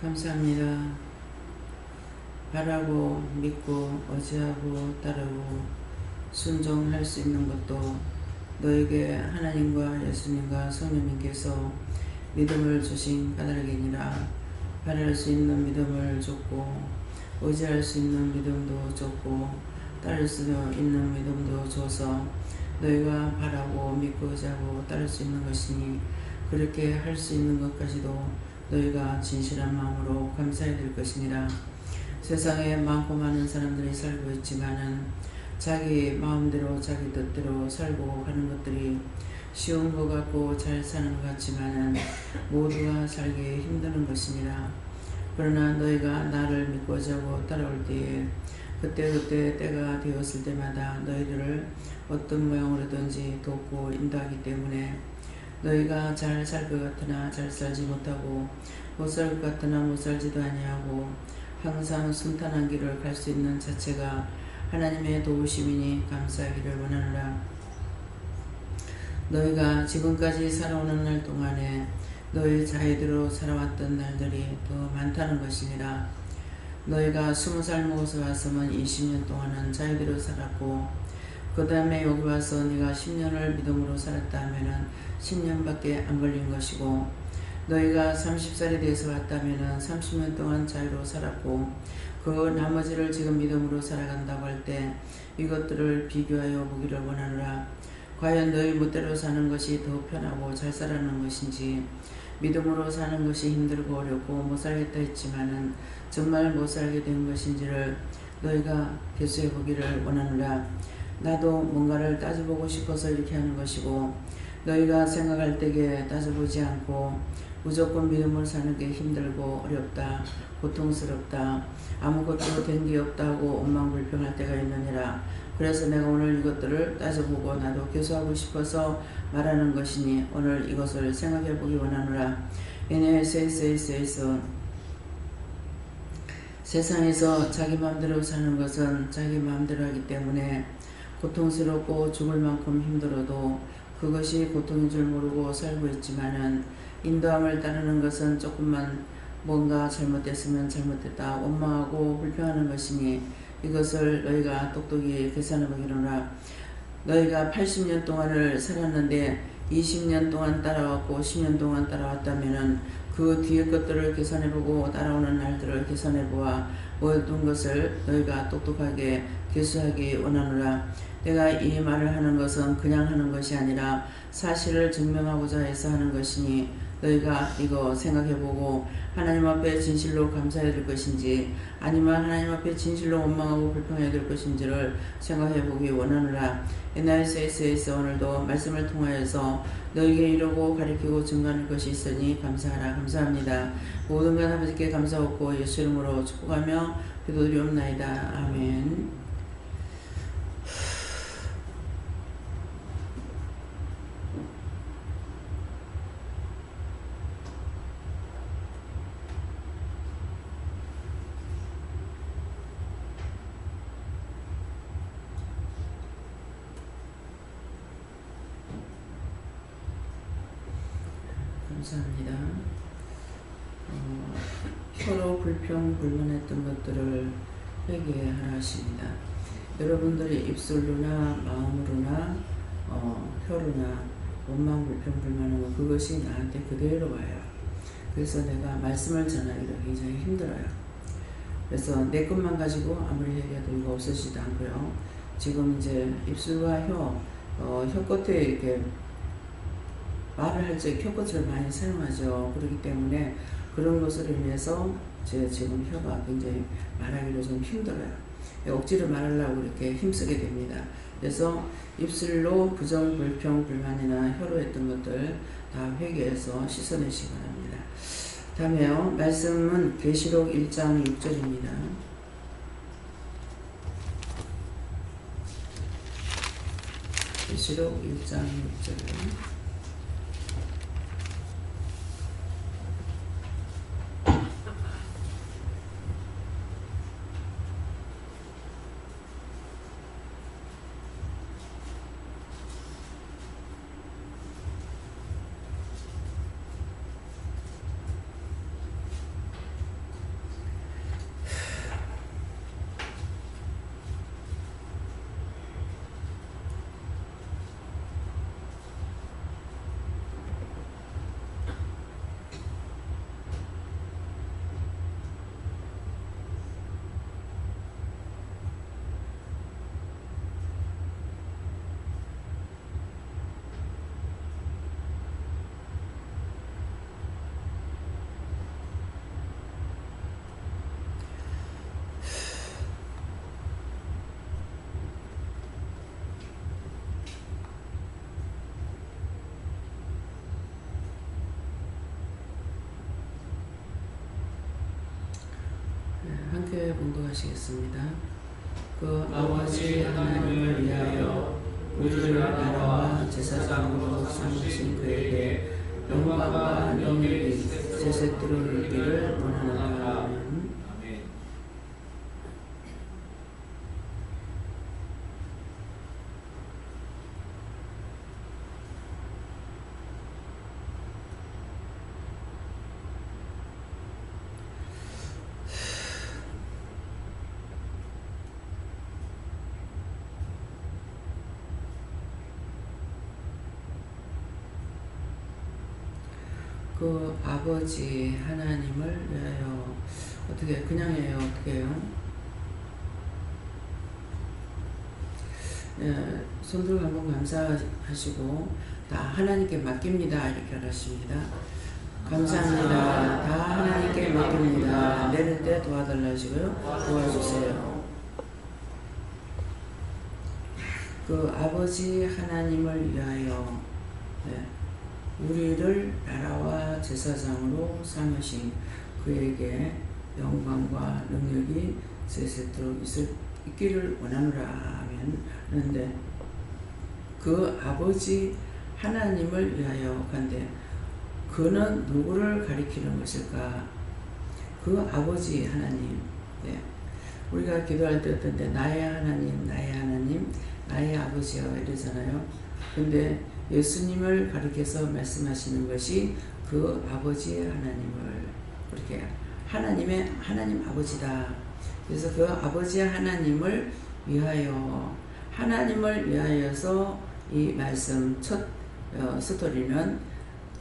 감사합니다. 바라고 믿고 의지하고 따르고 순종할 수 있는 것도 너에게 하나님과 예수님과 성령님께서 믿음을 주신 까닭이니라. 바랄 수 있는 믿음을 줬고 의지할 수 있는 믿음도 줬고 따를 수 있는 믿음도 줘서 너희가 바라고 믿고 의지하고 따를 수 있는 것이니 그렇게 할 수 있는 것까지도 너희가 진실한 마음으로 감사해야 될 것이니라. 세상에 많고 많은 사람들이 살고 있지만은 자기 마음대로 자기 뜻대로 살고 가는 것들이 쉬운 것 같고 잘 사는 것 같지만은 모두가 살기 힘드는 것이니라. 그러나 너희가 나를 믿고 자고 따라올 때에 그때 때가 되었을 때마다 너희들을 어떤 모양으로든지 돕고 인도하기 때문에 너희가 잘 살 것 같으나 잘 살지 못하고 못 살 것 같으나 못 살지도 아니하고 항상 순탄한 길을 갈 수 있는 자체가 하나님의 도우심이니 감사하기를 원하노라. 너희가 지금까지 살아오는 날 동안에 너희 자유대로 살아왔던 날들이 더 많다는 것이니라. 너희가 20살 먹어서 왔으면 20년 동안은 자유대로 살았고 그 다음에 여기 와서 네가 10년을 믿음으로 살았다 하면은 10년밖에 안 걸린 것이고 너희가 30살이 돼서 왔다면은 30년 동안 자유로 살았고 그 나머지를 지금 믿음으로 살아간다고 할 때 이것들을 비교하여 보기를 원하노라. 과연 너희 멋대로 사는 것이 더 편하고 잘 살아가는 것인지 믿음으로 사는 것이 힘들고 어렵고 못 살겠다 했지만은 정말 못 살게 된 것인지를 너희가 계수해 보기를 원하노라. 나도 뭔가를 따져보고 싶어서 이렇게 하는 것이고 너희가 생각할 때에 따져보지 않고 무조건 믿음을 사는 게 힘들고 어렵다 고통스럽다 아무것도 된 게 없다고 원망불평할 때가 있느니라. 그래서 내가 오늘 이것들을 따져보고 나도 교수하고 싶어서 말하는 것이니 오늘 이것을 생각해 보기 원하노라. 세상에서 자기 마음대로 사는 것은 자기 마음대로 하기 때문에 고통스럽고 죽을 만큼 힘들어도 그것이 고통인 줄 모르고 살고 있지만은 인도함을 따르는 것은 조금만 뭔가 잘못됐으면 잘못됐다 원망하고 불평하는 것이니 이것을 너희가 똑똑히 계산해 보기로라. 너희가 80년 동안을 살았는데 20년 동안 따라왔고 10년 동안 따라왔다면은 그 뒤에 것들을 계산해보고 따라오는 날들을 계산해보아 모든 것을 너희가 똑똑하게 계수하기 원하노라. 내가 이 말을 하는 것은 그냥 하는 것이 아니라 사실을 증명하고자 해서 하는 것이니 너희가 이거 생각해보고 하나님 앞에 진실로 감사해야 될 것인지 아니면 하나님 앞에 진실로 원망하고 불평해야 될 것인지를 생각해보기 원하노라. NICS에서 오늘도 말씀을 통하여서 너희에게 이루고 가리키고 증거하는 것이 있으니 감사하라. 감사합니다. 모든 것 아버지께 감사하고 예수 이름으로 축복하며 기도드리옵나이다. 아멘. 감사합니다. 혀로 불평 불만했던 것들을 회개하라 하십니다. 여러분들이 입술로나 마음으로나 혀로나 원망 불평 불만하면 그것이 나한테 그대로 와요. 그래서 내가 말씀을 전하기가 굉장히 힘들어요. 그래서 내 것만 가지고 아무리 얘기해도 이거 없어지지도 않고요. 지금 이제 입술과 혀 끝에 이렇게 말을 할 때 혀끝을 많이 사용하죠. 그렇기 때문에 그런 것으로 인해서 제 지금 혀가 굉장히 말하기로 좀 힘들어요. 억지로 말하려고 이렇게 힘쓰게 됩니다. 그래서 입술로 부정, 불평, 불만이나 혀로 했던 것들 다 회개해서 씻어내시기 바랍니다. 다음에요. 말씀은 계시록 1장 6절입니다. 계시록 1장 6절. 함께 봉독하시겠습니다. 그 아버지 하나님을 위하여 우리를 나라와 제사장으로 삼으신 그에게 영광과 능력이 세세토록 있기를 원하노라. 아멘. 그 아버지 하나님을 위하여 어떻게 그냥 해요? 어떻게 해요? 손 들고 한번 감사하시고 다 하나님께 맡깁니다 이렇게 하십니다. 감사합니다. 다 하나님께 맡깁니다. 내릴 때 도와달라 하시고요. 도와주세요. 그 아버지 하나님을 위하여 우리를 나라와 제사장으로 삼으신 그에게 영광과 능력이 세세토록 있기를 원하노라 하는데 그 아버지 하나님을 위하여 간데 그는 누구를 가리키는 것일까? 그 아버지 하나님. 우리가 기도할 때 어떤데 나의 하나님, 나의 하나님, 나의 아버지여 이러잖아요. 근데 예수님을 가리켜서 말씀하시는 것이 그 아버지 하나님을 그렇게 하나님 아버지다. 그래서 그 아버지 하나님을 위하여 하나님을 위하여서 이 말씀 첫 스토리는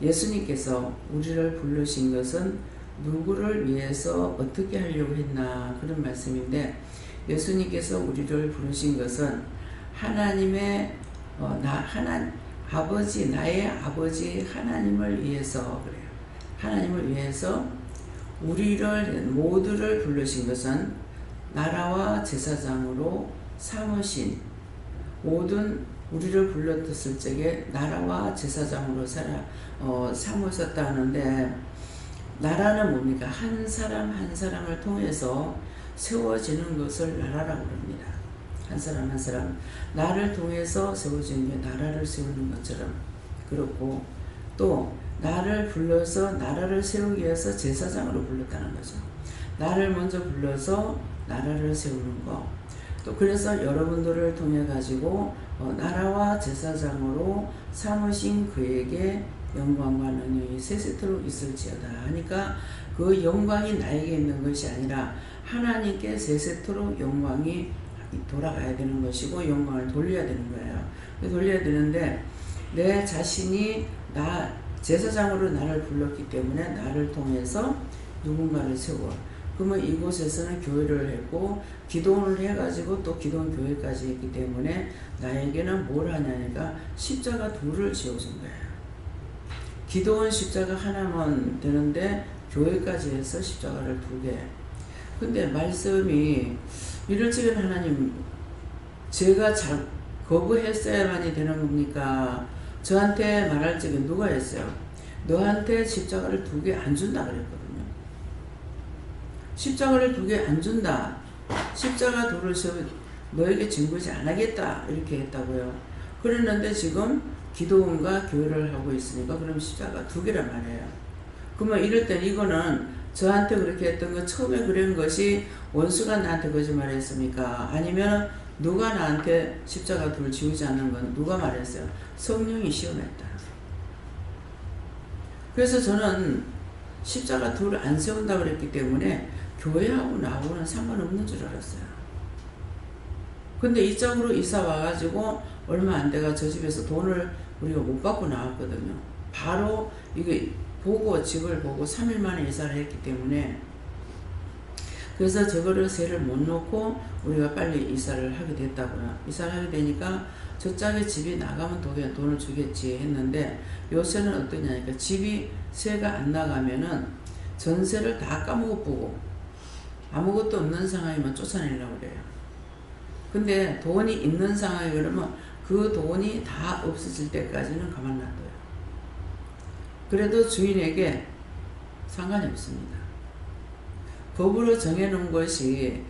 예수님께서 우리를 부르신 것은 누구를 위해서 어떻게 하려고 했나 그런 말씀인데 예수님께서 우리를 부르신 것은 하나님의 나의 아버지 하나님을 위해서 그래요. 하나님을 위해서 우리를 모두를 부르신 것은 나라와 제사장으로 삼으신 모든 우리를 불렀을 적에 나라와 제사장으로 삼으셨다는데 나라는 뭡니까? 한 사람 한 사람을 통해서 세워지는 것을 나라라고 합니다. 한 사람 한 사람 나를 통해서 세워지는 게 나라를 세우는 것처럼 그렇고 또 나를 불러서 나라를 세우기 위해서 제사장으로 불렀다는 거죠. 나를 먼저 불러서 나라를 세우는 거. 또 그래서 여러분들을 통해 가지고 나라와 제사장으로 삼으신 그에게 영광과 능력이 세세토록 있을지어다 하니까 그 영광이 나에게 있는 것이 아니라 하나님께 세세토록 영광이 돌아가야 되는 것이고 영광을 돌려야 되는 거예요. 돌려야 되는데 내 자신이 제사장으로 나를 불렀기 때문에 나를 통해서 누군가를 세워. 그러면 이곳에서는 교회를 했고 기도원을 해가지고 또 기도원 교회까지 했기 때문에 나에게는 뭘 하냐니까 십자가 둘을 지어준 거예요. 기도원 십자가 하나만 되는데 교회까지 해서 십자가를 2개. 근데 말씀이 이럴 적엔 하나님 제가 잘 거부했어야만이 되는 겁니까? 저한테 말할 적에 누가 했어요? 너한테 십자가를 2개 안 준다 그랬거든요. 십자가를 2개 안 준다. 십자가 둘을 너에게 증거지 안 하겠다. 이렇게 했다고요. 그랬는데 지금 기도원과 교회를 하고 있으니까 그럼 십자가 2개란 말이에요. 그러면 이럴 땐 이거는 저한테 그렇게 했던 거 처음에 그런 것이 원수가 나한테 거짓말 했습니까? 아니면 누가 나한테 십자가 둘을 지우지 않는 건 누가 말했어요? 성령이 시험했다. 그래서 저는 십자가 둘을 안 세운다 그랬기 때문에 교회하고 나하고는 상관없는 줄 알았어요. 근데 이쪽으로 이사 와가지고 얼마 안 돼가 저 집에서 돈을 우리가 못 받고 나왔거든요. 바로 이게 집을 보고 3일 만에 이사를 했기 때문에 그래서 저거를 세를 못 놓고 우리가 빨리 이사를 하게 됐다고요. 이사를 하게 되니까 저짝에 집이 나가면 돈을 주겠지 했는데 요새는 어떠냐니까 집이 세가 안 나가면은 전세를 다 까먹어보고 아무것도 없는 상황이면 쫓아내려고 그래요. 근데 돈이 있는 상황이 그러면 그 돈이 다 없어질 때까지는 가만 놔둬요. 그래도 주인에게 상관이 없습니다. 법으로 정해놓은 것이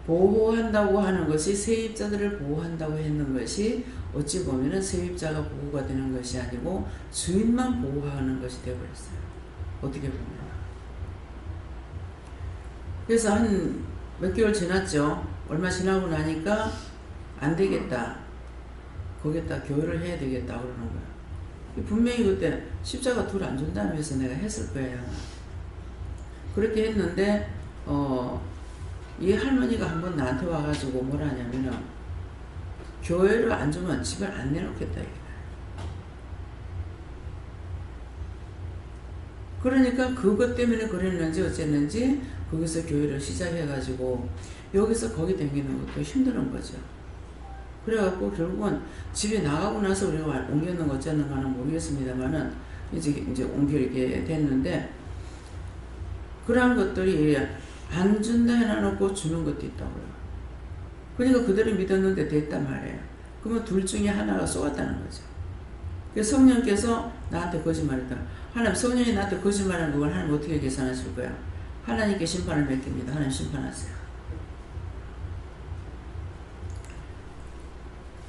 보호한다고 하는 것이 세입자들을 보호한다고 했는 것이 어찌 보면은 세입자가 보호가 되는 것이 아니고 주인만 보호하는 것이 되어버렸어요. 어떻게 보면. 그래서 한 몇 개월 지났죠. 얼마 지나고 나니까 안 되겠다. 거기다 교회를 해야 되겠다 그러는 거야. 분명히 그때 십자가 둘 안 준다면서 내가 했을 거예요. 그렇게 했는데 이 할머니가 한번 나한테 와가지고 뭐라 하냐면은 교회를 안 주면 집을 안 내놓겠다 이게. 그러니까 그것 때문에 그랬는지 어쨌는지 거기서 교회를 시작해가지고 여기서 거기 다니는 것도 힘든 거죠. 그래갖고 결국은 집에 나가고 나서 우리가 옮겼는 거 어쩌는가는 모르겠습니다만은 이제 옮겨 이렇게 됐는데 그러한 것들이 안 준다 해놔놓고 주는 것도 있다고요. 그러니까 그대로 믿었는데 됐단 말이에요. 그러면 둘 중에 하나가 쏘았다는 거죠. 그래서 성령께서 나한테 거짓말했다. 하나님, 성령이 나한테 거짓말한 그걸 하나님 어떻게 계산하실 거야? 하나님께 심판을 맡깁니다. 하나님 심판하세요.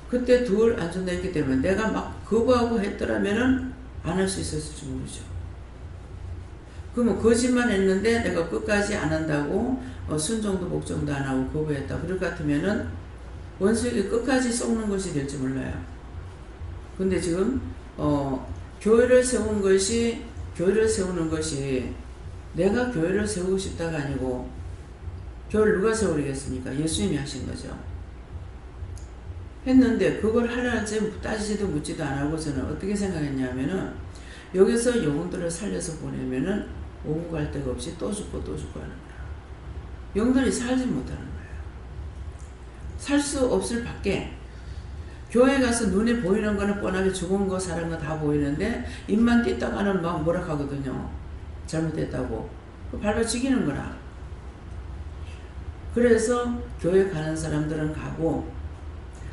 그때 둘 안 준다 했기 때문에 내가 막 거부하고 했더라면은 안 할 수 있었을지 모르죠. 그러면 거짓말 했는데 내가 끝까지 안 한다고 순종도 복종도 안 하고 거부했다. 그럴 것 같으면은 원수에게 끝까지 썩는 것이 될지 몰라요. 근데 지금 교회를 세우는 것이 내가 교회를 세우고 싶다가 아니고 교회를 누가 세우겠습니까? 예수님이 하신 거죠. 했는데 그걸 하라지 따지지도 묻지도 안 하고 저는 어떻게 생각했냐면은 여기서 영혼들을 살려서 보내면은 오고 갈 데가 없이 또 죽고 또 죽고 하는 거야. 영혼들이 살지 못하는 거예요. 살 수 없을 밖에 교회 가서 눈에 보이는 거는 뻔하게 죽은 거 사는 거 다 보이는데 입만 띄다가는 막 뭐라 하거든요. 잘못됐다고. 발로 죽이는 거라. 그래서 교회 가는 사람들은 가고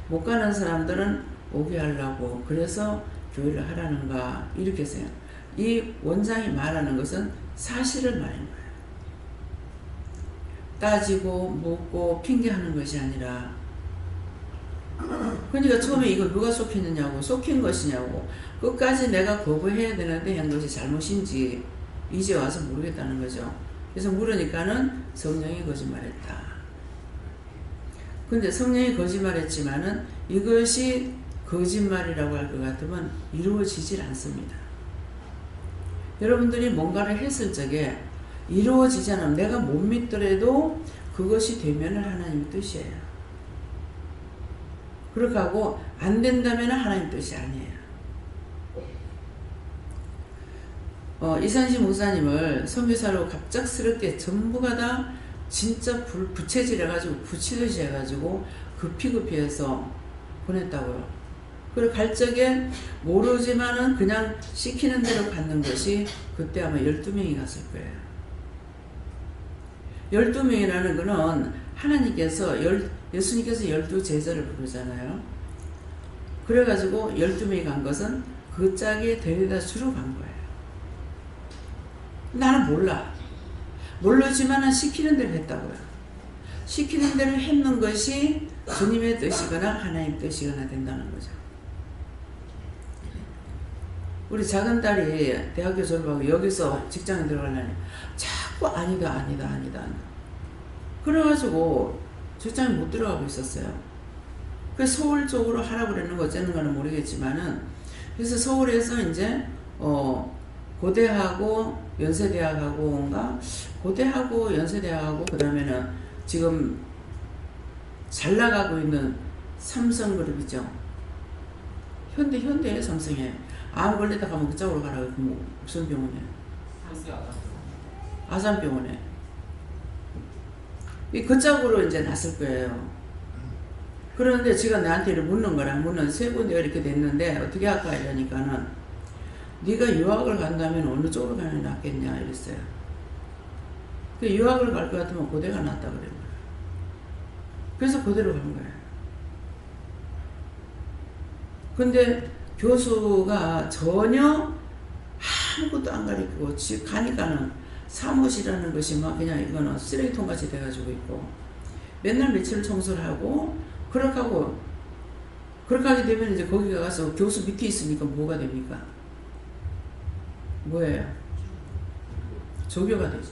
못 가는 사람들은 오게 하려고 그래서 교회를 하라는가 이렇게 생각. 이 원장이 말하는 것은 사실을 말하는 거예요. 따지고 묻고 핑계하는 것이 아니라 그러니까 처음에 이거 누가 속했느냐고 속힌 것이냐고 끝까지 내가 거부해야 되는데 한 것이 잘못인지 이제 와서 모르겠다는 거죠. 그래서 물으니까는 성령이 거짓말했다. 근데 성령이 거짓말했지만은 이것이 거짓말이라고 할 것 같으면 이루어지질 않습니다. 여러분들이 뭔가를 했을 적에 이루어지지 않으면 내가 못 믿더라도 그것이 되면은 하나님의 뜻이에요. 그렇게 하고 안 된다면 하나님 뜻이 아니에요. 이산시 목사님을 선교사로 갑작스럽게 전부가 다 진짜 부채질 해가지고 부치듯이 해가지고 급히 해서 보냈다고요. 그리고 갈 적에 모르지만은 그냥 시키는 대로 받는 것이 그때 아마 12명이 갔을 거예요. 12명이라는 거는 하나님께서 예수님께서 12제자를 부르잖아요. 그래가지고 12명이 간 것은 그 짝에 데려다 주러 간 거예요. 나는 몰라. 모르지만은 시키는 대로 했다고요. 시키는 대로 했는 것이 주님의 뜻이거나 하나님 뜻이거나 된다는 거죠. 우리 작은 딸이 대학교 졸업하고 여기서 직장에 들어가려니 자꾸 아니다. 그래가지고 직장에 못 들어가고 있었어요. 그래서 서울 쪽으로 하라고 그러는 거 어쩌는 거는 모르겠지만은 그래서 서울에서 이제 고대하고 연세대학하고인가 고대하고 연세대학하고 그 다음에는 지금 잘 나가고 있는 삼성그룹이죠. 현대에 삼성에 암 걸리다 가면 그쪽으로 가라고 무슨 병원에? 아산병원에. 그쪽으로 이제 났을 거예요. 그런데 지가 나한테 묻는 거랑 묻는 세 군데가 이렇게 됐는데 어떻게 할까 이러니까는 네가 유학을 간다면 어느 쪽으로 가는 게 낫겠냐 이랬어요. 그 유학을 갈 것 같으면 고대가 낫다 그래요. 그래서 고대로 간 거예요. 근데 교수가 전혀 아무것도 안 가르치고 가니까는 사무실이라는 것이 막 그냥 이거는 쓰레기통 같이 돼가지고 있고, 맨날 며칠 청소를 하고, 그렇게 하게 되면 이제 거기 가서 교수 밑에 있으니까 뭐가 됩니까? 뭐예요? 조교가 되죠.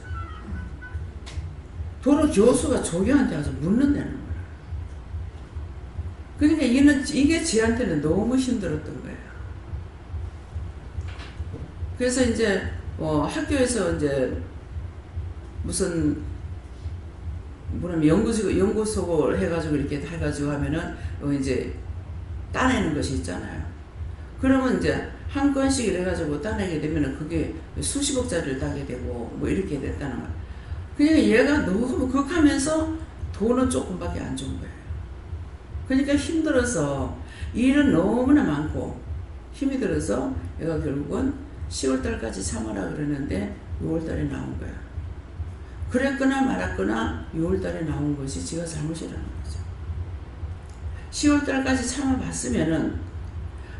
도로 교수가 조교한테 가서 묻는다는 거예요. 그러니까 이게 지한테는 너무 힘들었던 거예요. 그래서 이제 학교에서 이제 무슨 연구소를 해가지고 이렇게 해가지고 하면은 이제 따내는 것이 있잖아요. 그러면 이제 한 건씩 이래가지고 따내게 되면은 그게 수십억짜리를 따게 되고 뭐 이렇게 됐다는 거예요. 그러니까 얘가 너무 그렇게 하면서 돈은 조금밖에 안 준 거예요. 그러니까 힘들어서 일은 너무나 많고 힘이 들어서 얘가 결국은 10월달까지 참아라 그러는데 6월달에 나온 거야. 그랬거나 말았거나 6월달에 나온 것이 지가 잘못이라는 거죠. 10월달까지 참아봤으면은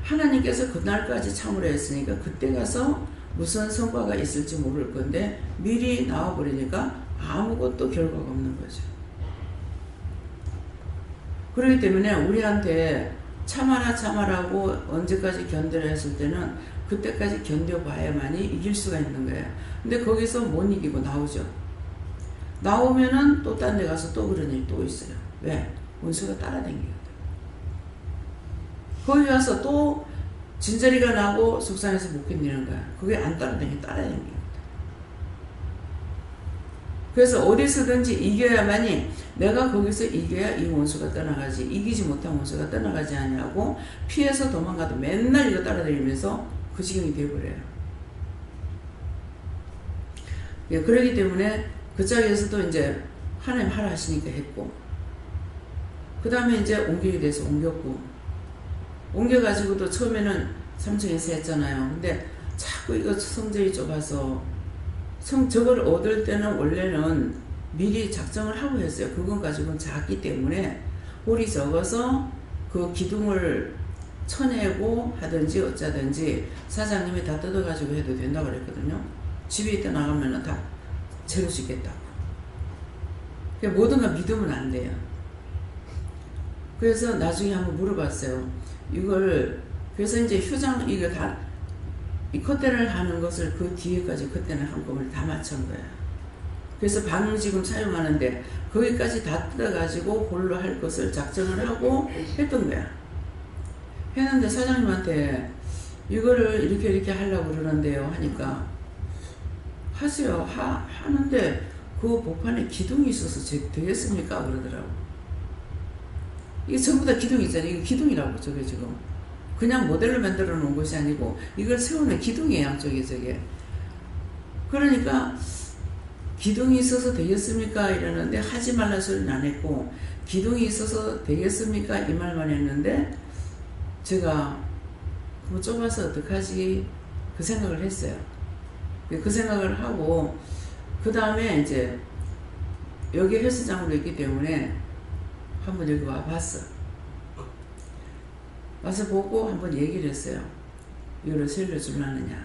하나님께서 그날까지 참으라 했으니까 그때 가서 무슨 성과가 있을지 모를 건데 미리 나와버리니까 아무것도 결과가 없는 거죠. 그렇기 때문에 우리한테 참아라고 언제까지 견뎌라 했을 때는 그때까지 견뎌봐야만이 이길 수가 있는 거예요. 근데 거기서 못 이기고 나오죠. 나오면은 또 딴 데 가서 또 그런 일이 또 있어요. 왜? 원수가 따라다니거든. 거기 가서 또 진저리가 나고 속상해서 못 견디는 거야. 그게 안 따라다니거든. 그래서 어디서든지 이겨야만이, 내가 거기서 이겨야 이 원수가 떠나가지, 이기지 못한 원수가 떠나가지 않냐고 피해서 도망가도 맨날 이거 따라다니면서 그 지경이 되어버려요. 예, 그러기 때문에 그 짝에서도 이제 하나님 하라 하시니까 했고, 그 다음에 이제 옮기게 돼서 옮겨가지고도 처음에는 3층에서 했잖아요. 근데 자꾸 이거 성적이 좁아서 저걸 얻을 때는 원래는 미리 작정을 하고 했어요. 그건 가지고는 작기 때문에 홀이 적어서 그 기둥을 쳐내고 하든지 어쩌든지 사장님이 다 뜯어가지고 해도 된다고 그랬거든요. 집에 있다 나가면은 다 채울 수 있겠다고. 그러니까 모든 걸 믿으면 안 돼요. 그래서 나중에 한번 물어봤어요. 그래서 이제 이거 다, 이 컷대를 하는 것을 그 뒤에까지 그때는 한꺼번에 다 맞춘 거야. 그래서 방을 지금 사용하는데 거기까지 다 뜯어가지고 홀로 할 것을 작정을 하고 했던 거야. 했는데 사장님한테 이거를 이렇게 하려고 그러는데요 하니까 하세요. 하는데 그 복판에 기둥이 있어서 되겠습니까? 그러더라고. 이게 전부 다 기둥이 있잖아요. 이거 기둥이라고 저게 지금. 그냥 모델로 만들어 놓은 것이 아니고 이걸 세우는 기둥이에요. 양쪽에 저게. 그러니까 기둥이 있어서 되겠습니까? 이러는데 하지 말라 소리는 안 했고 기둥이 있어서 되겠습니까? 이 말만 했는데 제가 뭐 좁아서 어떡하지? 그 생각을 했어요. 그 생각을 하고 그 다음에 이제 여기 헬스장으로 있기 때문에 한번 여기 와봤어. 와서 보고 한번 얘기를 했어요. 이거를 살려주려느냐.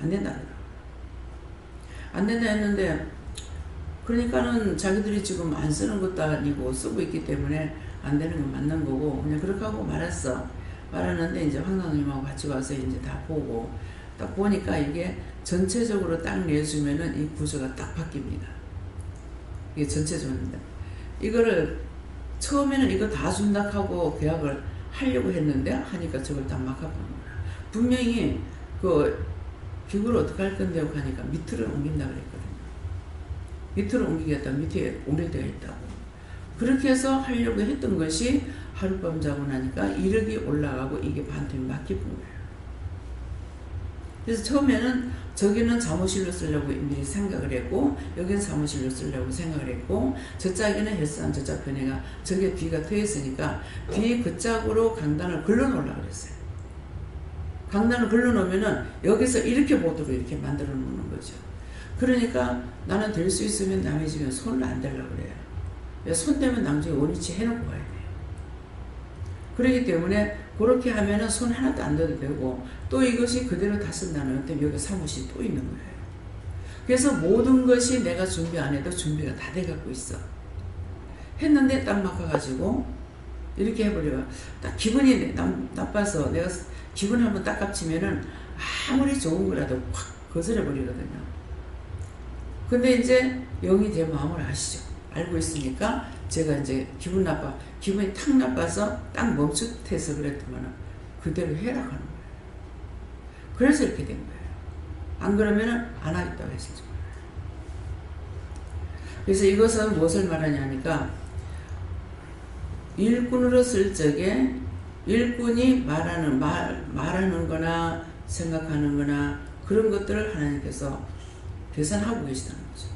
안 된다 그러더라고요. 안 된다 했는데 그러니까는 자기들이 지금 안 쓰는 것도 아니고 쓰고 있기 때문에 안 되는 건 맞는 거고 그냥 그렇게 하고 말았어. 말았는데 이제 황당님하고 같이 와서 이제 다 보고 딱 보니까 이게 전체적으로 딱 내주면은 이 구조가 딱 바뀝니다. 이게 전체적으로입니다. 이거를 처음에는 이거 다 준다 하고 계약을 하려고 했는데 하니까 저걸 딱 막아보는 거야. 분명히 그 기구를 어떻게 할 건데요 하니까 밑으로 옮긴다 그랬거든요. 밑으로 옮기겠다. 밑에 옮길 때가 있다고. 그렇게 해서 하려고 했던 것이 하룻밤 자고 나니까 이력이 올라가고 이게 반틈이 막히는 거예요. 그래서 처음에는 저기는 사무실로 쓰려고 미리 생각을 했고 여기는 사무실로 쓰려고 생각을 했고 저 짝에는 헬스장 저 짝편에가 저게 뒤가 트여 있으니까 뒤 그 짝으로 강단을 걸러 놓으려고 그랬어요. 강단을 걸러 놓으면은 여기서 이렇게 보도록 이렇게 만들어 놓는 거죠. 그러니까 나는 될 수 있으면 남의 집에 손을 안 대려고 그래요. 손 대면 나중에 원위치 해놓고 가야 돼요. 그렇기 때문에 그렇게 하면은 손 하나도 안 대도 되고 또 이것이 그대로 다 쓴다는 때 여기 사무실이 또 있는 거예요. 그래서 모든 것이 내가 준비 안 해도 준비가 다 돼갖고 있어. 했는데 딱 막아가지고 이렇게 해버려. 딱 기분이 나빠서 내가 기분 한번 딱 깝치면은 아무리 좋은 거라도 확 거스려버리거든요. 근데 이제 영이 제 마음을 아시죠? 알고 있으니까 제가 이제 기분이 탁 나빠서 딱 멈칫해서 그랬더만 그대로 해라고 하는 거예요. 그래서 이렇게 된 거예요. 안 그러면은 안 하겠다고 했었죠. 그래서 이것은 무엇을 말하냐니까 일꾼으로 쓸 적에 일꾼이 말하는 거나 생각하는 거나 그런 것들을 하나님께서 계산하고 계시다는 거죠.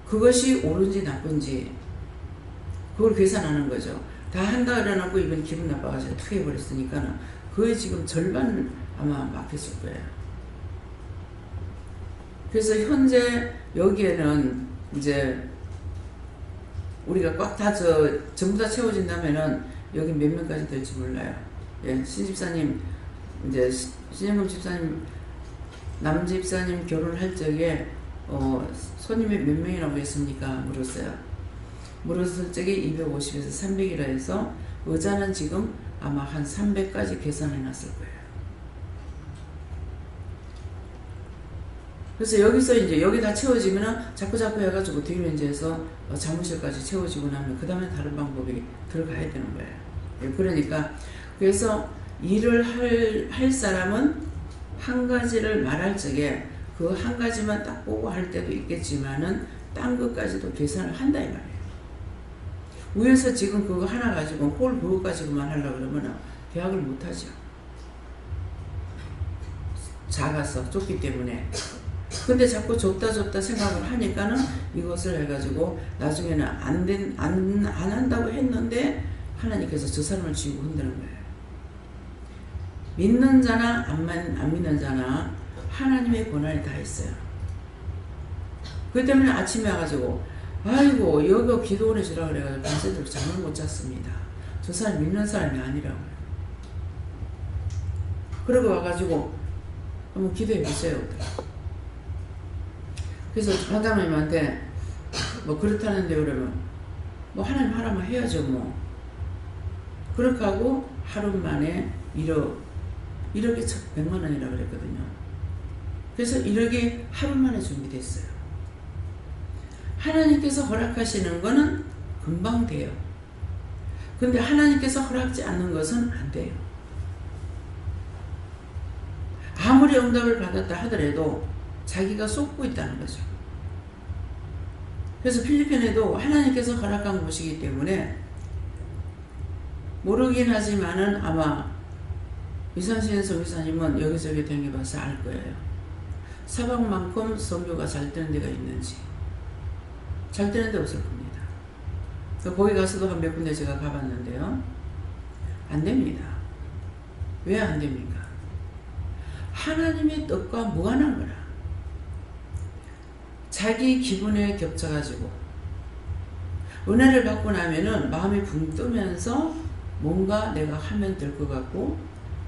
그것이 옳은지 나쁜지 그걸 계산하는 거죠. 다 한다 그래놓고 이번 기분 나빠가지고 탁 해버렸으니까는 그게 지금 절반을 아마 막혔을 거예요. 그래서 현재 여기에는 이제 우리가 꽉 다 전부 다 채워진다면은 여기 몇 명까지 될지 몰라요. 예, 신집사님 이제 신영금 집사님 남집사님 결혼할 적에 손님이 몇 명이라고 했습니까? 물었어요. 물었을 적에 250에서 300이라 해서 의자는 지금 아마 한 300까지 계산해 놨을 거예요. 그래서 여기서 이제 여기 다 채워지면은 자꾸 해가지고 뒷면제에서 사무실까지 채워지고 나면 그 다음에 다른 방법이 들어가야 되는 거예요. 예, 그러니까 그래서 일을 할 사람은 한 가지를 말할 적에 그 한 가지만 딱 보고 할 때도 있겠지만은 딴 것까지도 계산을 한다 이 말이에요. 위에서 지금 그거 하나 가지고 그거 가지고만 하려고 그러면 계약을 못 하죠. 작아서 좁기 때문에. 근데 자꾸 좁다 생각을 하니까는 이것을 해가지고 나중에는 안 한다고 했는데 하나님께서 저 사람을 쥐고 흔드는 거예요. 믿는 자나 안 믿는 자나 하나님의 권한이 다 있어요. 그렇기 때문에 아침에 와가지고 아이고 여기 기도원에 주라 그래가지고 밤새도록 잠을 못 잤습니다. 저 사람 믿는 사람이 아니라고요. 그러고 와가지고 한번 기도해 보세요. 그래서 반장님한테 뭐 그렇다는데 그러면 뭐 하나님 하라면 해야죠 뭐. 그렇게 하고 하루 만에 1억에 100만 원이라고 그랬거든요. 그래서 1억이 하루 만에 준비됐어요. 하나님께서 허락하시는 거는 금방 돼요. 근데 하나님께서 허락지 않는 것은 안 돼요. 아무리 응답을 받았다 하더라도 자기가 쏟고 있다는 거죠. 그래서 필리핀에도 하나님께서 허락한 곳이기 때문에 모르긴 하지만은 아마 이산신 선교사님은 여기저기 다녀봐서 알 거예요. 사방만큼 선교가 잘 되는 데가 있는지. 잘 되는 데 없을 겁니다. 거기 가서도 한 몇 군데 제가 가봤는데요. 안 됩니다. 왜 안 됩니까? 하나님의 뜻과 무관한 거라. 자기 기분에 겹쳐가지고 은혜를 받고 나면은 마음이 붕 뜨면서 뭔가 내가 하면 될 것 같고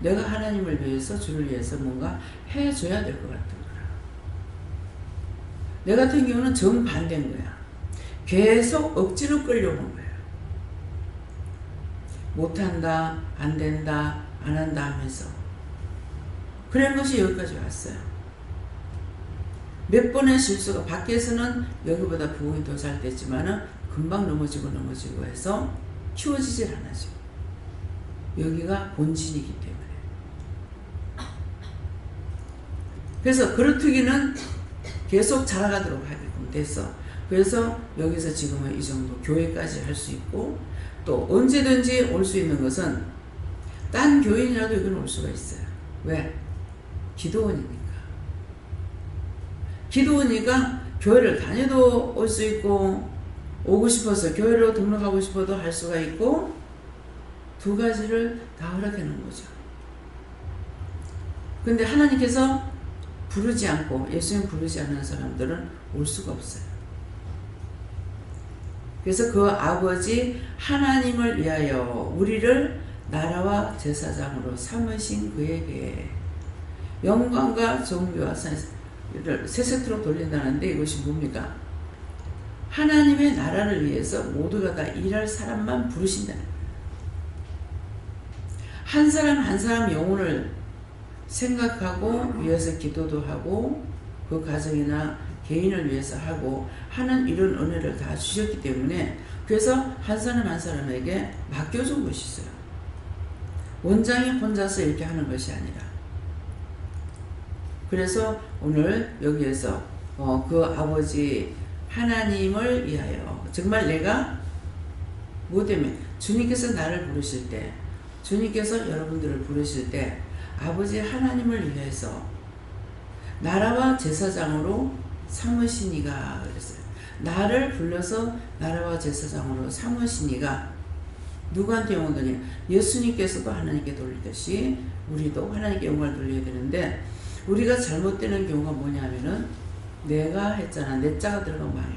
내가 하나님을 위해서 주를 위해서 뭔가 해줘야 될 것 같은 거라. 내 같은 경우는 정반대인 거야. 계속 억지로 끌려오는 거예요. 못한다, 안 된다, 안 한다 하면서 그런 것이 여기까지 왔어요. 몇 번의 실수가 밖에서는 여기보다 부흥이 더 잘 됐지만은 금방 넘어지고 해서 키워지질 않아죠. 여기가 본진이기 때문에. 그래서 그렇다기는 계속 자라가도록 하게끔 됐어. 그래서 여기서 지금은 이 정도 교회까지 할 수 있고 또 언제든지 올 수 있는 것은 딴 교인이라도 여기는 올 수가 있어요. 왜? 기도원이니까. 기도원이니까 교회를 다녀도 올 수 있고 오고 싶어서 교회로 등록하고 싶어도 할 수가 있고 두 가지를 다 허락해 놓은 거죠. 근데 하나님께서 부르지 않고 예수님 부르지 않는 사람들은 올 수가 없어요. 그래서 그 아버지 하나님을 위하여 우리를 나라와 제사장으로 삼으신 그에게 영광과 존귀와 세 세트로 돌린다는데 이것이 뭡니까? 하나님의 나라를 위해서 모두가 다 일할 사람만 부르신다는 거예요. 한 사람 한 사람 영혼을 생각하고 위해서 기도도 하고 그 가정이나 개인을 위해서 하고 하는 이런 은혜를 다 주셨기 때문에 그래서 한 사람 한 사람에게 맡겨준 것이 있어요. 원장이 혼자서 이렇게 하는 것이 아니라. 그래서 오늘 여기에서 그 아버지 하나님을 위하여 정말 내가 뭐 때문에 주님께서 나를 부르실 때 주님께서 여러분들을 부르실 때 아버지 하나님을 위해서 나라와 제사장으로 삼으시니가 그랬어요. 나를 불러서 나라와 제사장으로 삼으시니가 누구한테 영광 돌리냐? 예수님께서도 하나님께 돌리듯이 우리도 하나님께 영광을 돌려야 되는데 우리가 잘못되는 경우가 뭐냐면은 내가 했잖아. 내 자가 들어가면 망해.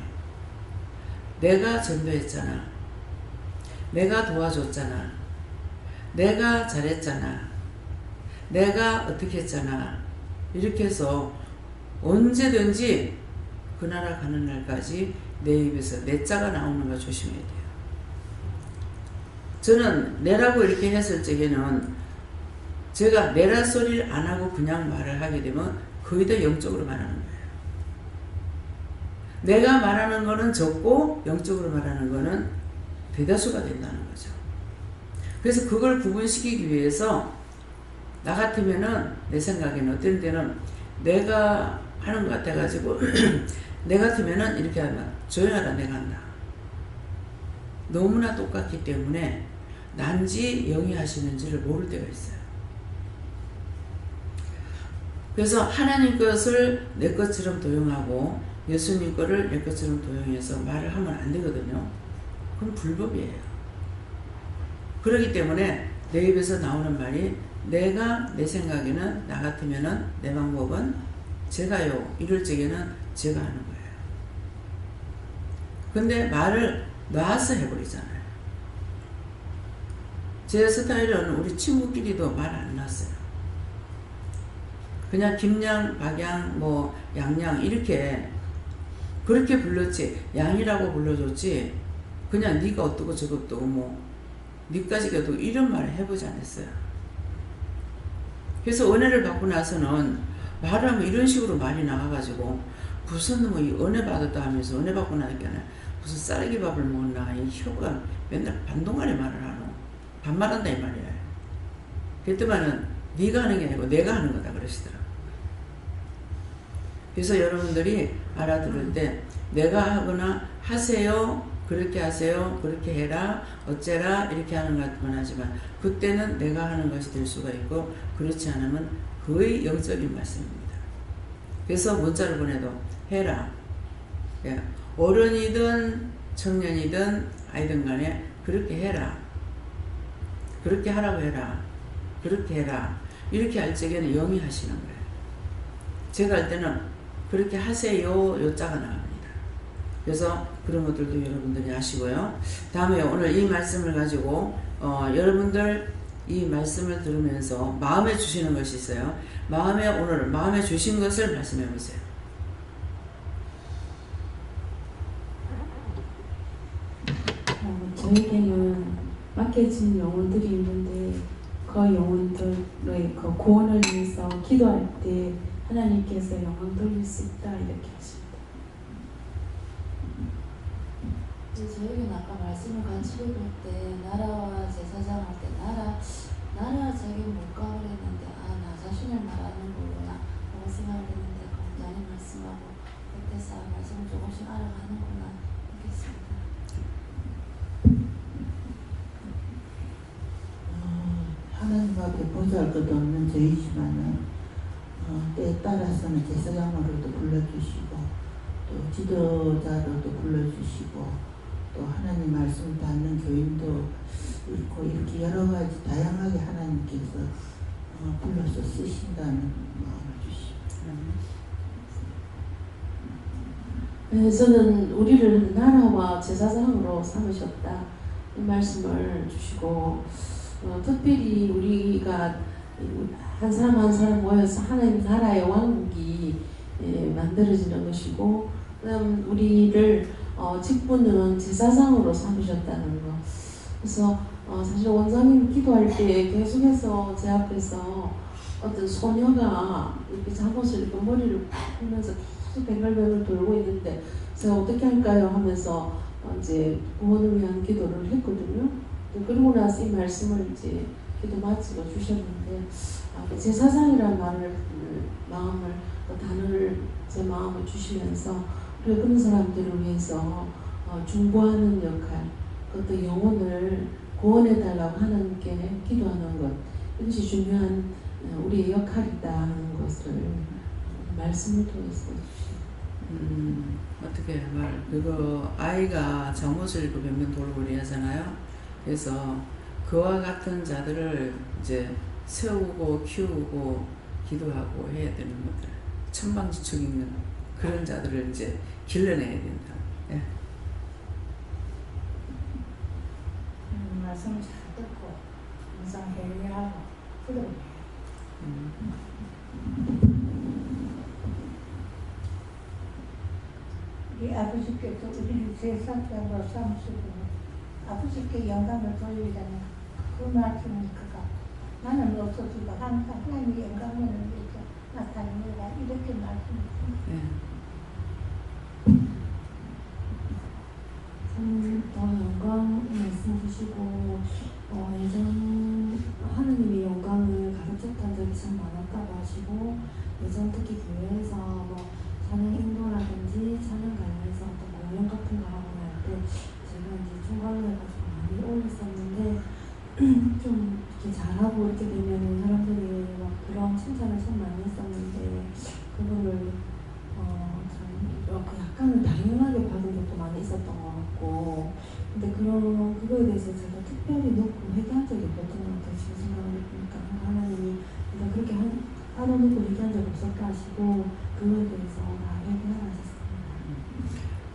내가 전도했잖아. 내가 도와줬잖아. 내가 잘했잖아. 내가 어떻게 했잖아. 이렇게 해서 언제든지 그 나라 가는 날까지 내 입에서 내 자가 나오는 거 조심해야 돼요. 저는 내라고 이렇게 했을 적에는 제가 내라 소리를 안 하고 그냥 말을 하게 되면 거의 다 영적으로 말하는 거예요. 내가 말하는 거는 적고 영적으로 말하는 거는 대다수가 된다는 거죠. 그래서 그걸 구분시키기 위해서 나 같으면은 내 생각에는 어떤 때는 내가 하는 것 같아가지고 내 같으면은 이렇게 하면 조용하라 내가 한다. 너무나 똑같기 때문에 난지 영이 하시는지를 모를 때가 있어요. 그래서 하나님 것을 내 것처럼 도용하고 예수님 거를 내 것처럼 도용해서 말을 하면 안 되거든요. 그건 불법이에요. 그렇기 때문에 내 입에서 나오는 말이 내가 내 생각에는 나 같으면은 내 방법은 제가요 이럴 적에는 제가 하는 거예요. 근데 말을 놔서 해버리잖아요. 제 스타일은 우리 친구끼리도 말 안 놨어요. 그냥 김양, 박양, 뭐 양양 이렇게 그렇게 불렀지 양이라고 불러줬지 그냥 네가 어떠고 저거 어떠고 뭐 니까지 가도 이런 말을 해보지 않았어요. 그래서 은혜를 받고 나서는 말을 하면 이런 식으로 말이 나가가지고 무슨 뭐 은혜 받았다 하면서 은혜 받고 나니까 무슨 쌀기 밥을 먹었나 이 혀가 맨날 반동간에 말을 하노 반말한다 이 말이야. 그랬더만은 네가 하는 게 아니고 내가 하는 거다 그러시더라고. 그래서 여러분들이 알아들을 때 내가 하거나 하세요 그렇게 하세요 그렇게 해라 어째라 이렇게 하는 것만 하지만 그때는 내가 하는 것이 될 수가 있고 그렇지 않으면 거의 영적인 말씀입니다. 그래서 문자를 보내도 해라. 어른이든 청년이든 아이든 간에 그렇게 해라. 그렇게 하라고 해라. 그렇게 해라. 이렇게 할 적에는 영이 하시는 거예요. 제가 할 때는 그렇게 하세요 요자가 나옵니다. 그래서 그런 것들도 여러분들이 아시고요. 다음에 오늘 이 말씀을 가지고 여러분들 이 말씀을 들으면서 마음에 주시는 것이 있어요. 오늘 마음에 주신 것을 말씀해 보세요. 저에게는 맡겨진 영혼들이 있는데 그 영혼들의 그 구원을 위해서 기도할 때 하나님께서 영광 돌릴 수 있다 이렇게 하십니다. 저에게는 아까 말씀을 같이 읽을 때 나라와 제사장 할 때 나라 저기 못 가 그랬는데 나 자신을 말하는 거구나 라고 생각을 했는데 강자님 말씀하고 그때서 말씀을 조금씩 알아가는구나 느꼈습니다. 하나님 앞에 보잘 것도 없는 저희지만은 때에 따라서는 제사장으로도 불러주시고 또 지도자로도 불러주시고 또 하나님 말씀을 받는 교인도 있고 이렇게 여러 가지 다양하게 하나님께서 불러서 쓰신다는 마음을 주시고 저는 우리를 나라와 제사장으로 삼으셨다 이 말씀을 주시고 특별히 우리가 한 사람 한 사람 모여서 하나님 나라의 왕국이 만들어지는 것이고, 그다음 우리를 직분은 제사장으로 삼으셨다는 거. 그래서 사실 원장님 기도할 때 계속해서 제 앞에서 어떤 소녀가 이렇게 잠옷을 입고 머리를 풀면서 계속 뱅글뱅글 돌고 있는데 제가 어떻게 할까요 하면서 이제 구원을 위한 기도를 했거든요. 그러고 나서 이 말씀을 이제 기도 마치고 주셨는데 제사장이라는 마음을 단어를 제 마음을 주시면서 그런 사람들을 위해서 중보하는 역할, 그것도 영혼을 구원해달라고 하나님께 기도하는 것, 이것이 중요한 우리의 역할이다 하는 것을 말씀을 통해서 어떻게 그거 아이가 잠옷을 입고 뱅뱅 돌고 하잖아요. 그래서 그와 같은 자들을 이제 세우고 키우고 기도하고 해야 되는 것들, 천방지축 있는 그런 자들을 이제 길러내야 된다. 예. 말씀 잘 듣고 항상 회개하고 기도해요. 우리 아버지께서 우리를 제사장으로 삼으시고 아버지께 영광을 돌리자니 그 말씀이 그가 나는 없어지고 항상 하나님의 영광을 위해서 나타납니다. 이렇게 말씀하십니다. 예. 영광 말씀 주시고 예전 하느님의 영광을 가득 찼던 적이 참 많았다고 하시고, 예전 특히 교회에서 뭐 찬양 인도라든지 찬양 관련해서 어떤 공연 같은 거 하고 날 때 제가 이제 총괄을 해가지고 많이 올렸었는데 좀 이렇게 잘하고 이렇게 되면 사람들이 막 그런 칭찬을 참 많이 했었는데 그거를 약간은 당연하게 받은 적도 많이 있었던 것 같고, 근데 그거에 대해서 제가 특별히 놓고 회개한 적이 없었던 것 같아요. 지금 생각을 해보니까 하나님이 내가 그렇게 따로 놓고 얘기한 적 없었다 하시고 그거에 대해서 다 회개하셨습니다.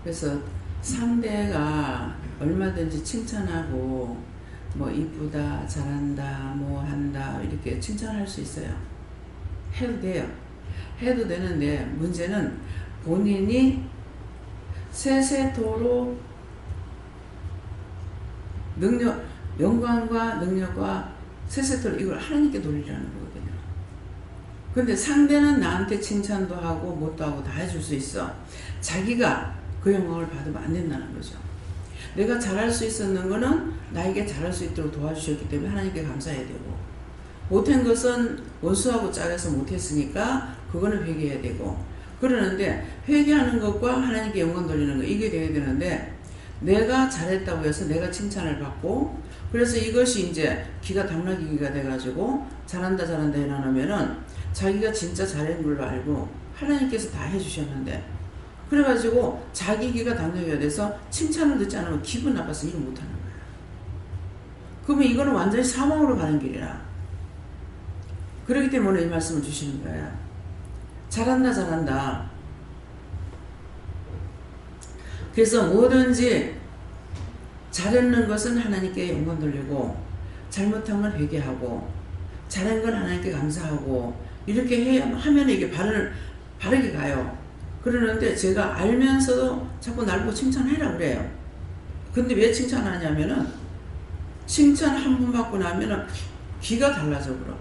그래서 상대가 얼마든지 칭찬하고 뭐 이쁘다, 잘한다, 뭐 한다 이렇게 칭찬할 수 있어요. 해도 돼요. 해도 되는데 문제는 본인이 세세토록 영광과 능력과 세세토록 이걸 하나님께 돌리라는 거거든요. 근데 상대는 나한테 칭찬도 하고 뭣도 하고 다 해줄 수 있어. 자기가 그 영광을 받으면 안 된다는 거죠. 내가 잘할 수 있었는 거는 나에게 잘할 수 있도록 도와주셨기 때문에 하나님께 감사해야 되고, 못한 것은 원수하고 짜여서 못했으니까 그거는 회개해야 되고, 그러는데 회개하는 것과 하나님께 영광 돌리는 거 이게 돼야 되는데, 내가 잘했다고 해서 내가 칭찬을 받고, 그래서 이것이 이제 기가 당나귀가 돼가지고 잘한다 해놔놓으면은 자기가 진짜 잘한 걸로 알고 하나님께서 다 해주셨는데, 그래가지고 자기 기가 당나귀가 돼서 칭찬을 듣지 않으면 기분 나빠서 일을 못하는 거야. 그러면 이거는 완전히 사망으로 가는 길이라. 그렇기 때문에 이 말씀을 주시는 거야. 잘한다. 그래서 뭐든지 잘했는 것은 하나님께 영광 돌리고, 잘못한 건 회개하고, 잘한 건 하나님께 감사하고, 이렇게 하면 이게 바르게 가요. 그러는데 제가 알면서도 자꾸 날 보고 칭찬해라 그래요. 근데 왜 칭찬하냐면은, 칭찬 한 번 받고 나면은 기가 달라져 버려.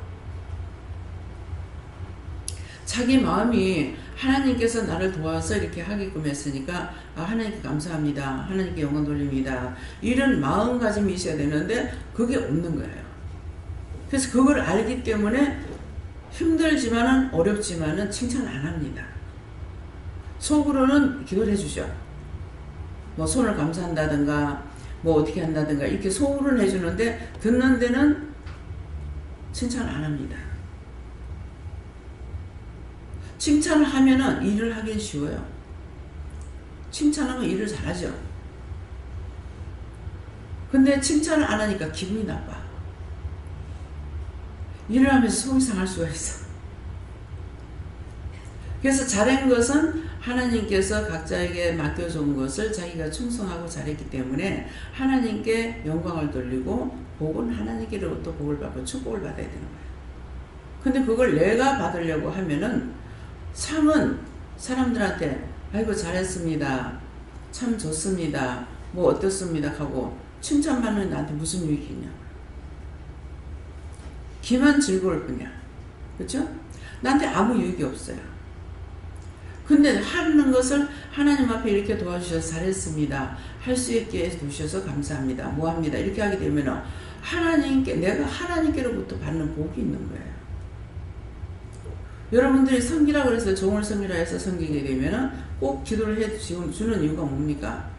자기 마음이 하나님께서 나를 도와서 이렇게 하게끔 했으니까 하나님께 감사합니다. 하나님께 영광 돌립니다. 이런 마음가짐이 있어야 되는데 그게 없는 거예요. 그래서 그걸 알기 때문에 힘들지만은 어렵지만은 칭찬 안 합니다. 속으로는 기도를 해주죠. 뭐 손을 감사한다든가 뭐 어떻게 한다든가 이렇게 속으로는 해주는데 듣는 데는 칭찬 안 합니다. 칭찬을 하면은 일을 하긴 쉬워요. 칭찬하면 일을 잘하죠. 근데 칭찬을 안 하니까 기분이 나빠. 일을 하면서 속이 상할 수가 있어. 그래서 잘한 것은 하나님께서 각자에게 맡겨준 것을 자기가 충성하고 잘했기 때문에 하나님께 영광을 돌리고, 복은 하나님께로부터 복을 받고 축복을 받아야 되는 거예요. 근데 그걸 내가 받으려고 하면은 상은 사람들한테 아이고 잘했습니다, 참 좋습니다, 뭐 어떻습니다 하고 칭찬받는 나한테 무슨 유익이 있냐. 기만 즐거울 뿐이야. 그렇죠? 나한테 아무 유익이 없어요. 근데 하는 것을 하나님 앞에 이렇게 도와주셔서 잘했습니다, 할 수 있게 해주셔서 감사합니다, 뭐합니다, 이렇게 하게 되면 내가 하나님께로부터 받는 복이 있는 거예요. 여러분들이 섬기라고 해서 종을 섬기라 해서 섬기게 되면 꼭 기도를 해 주는 이유가 뭡니까?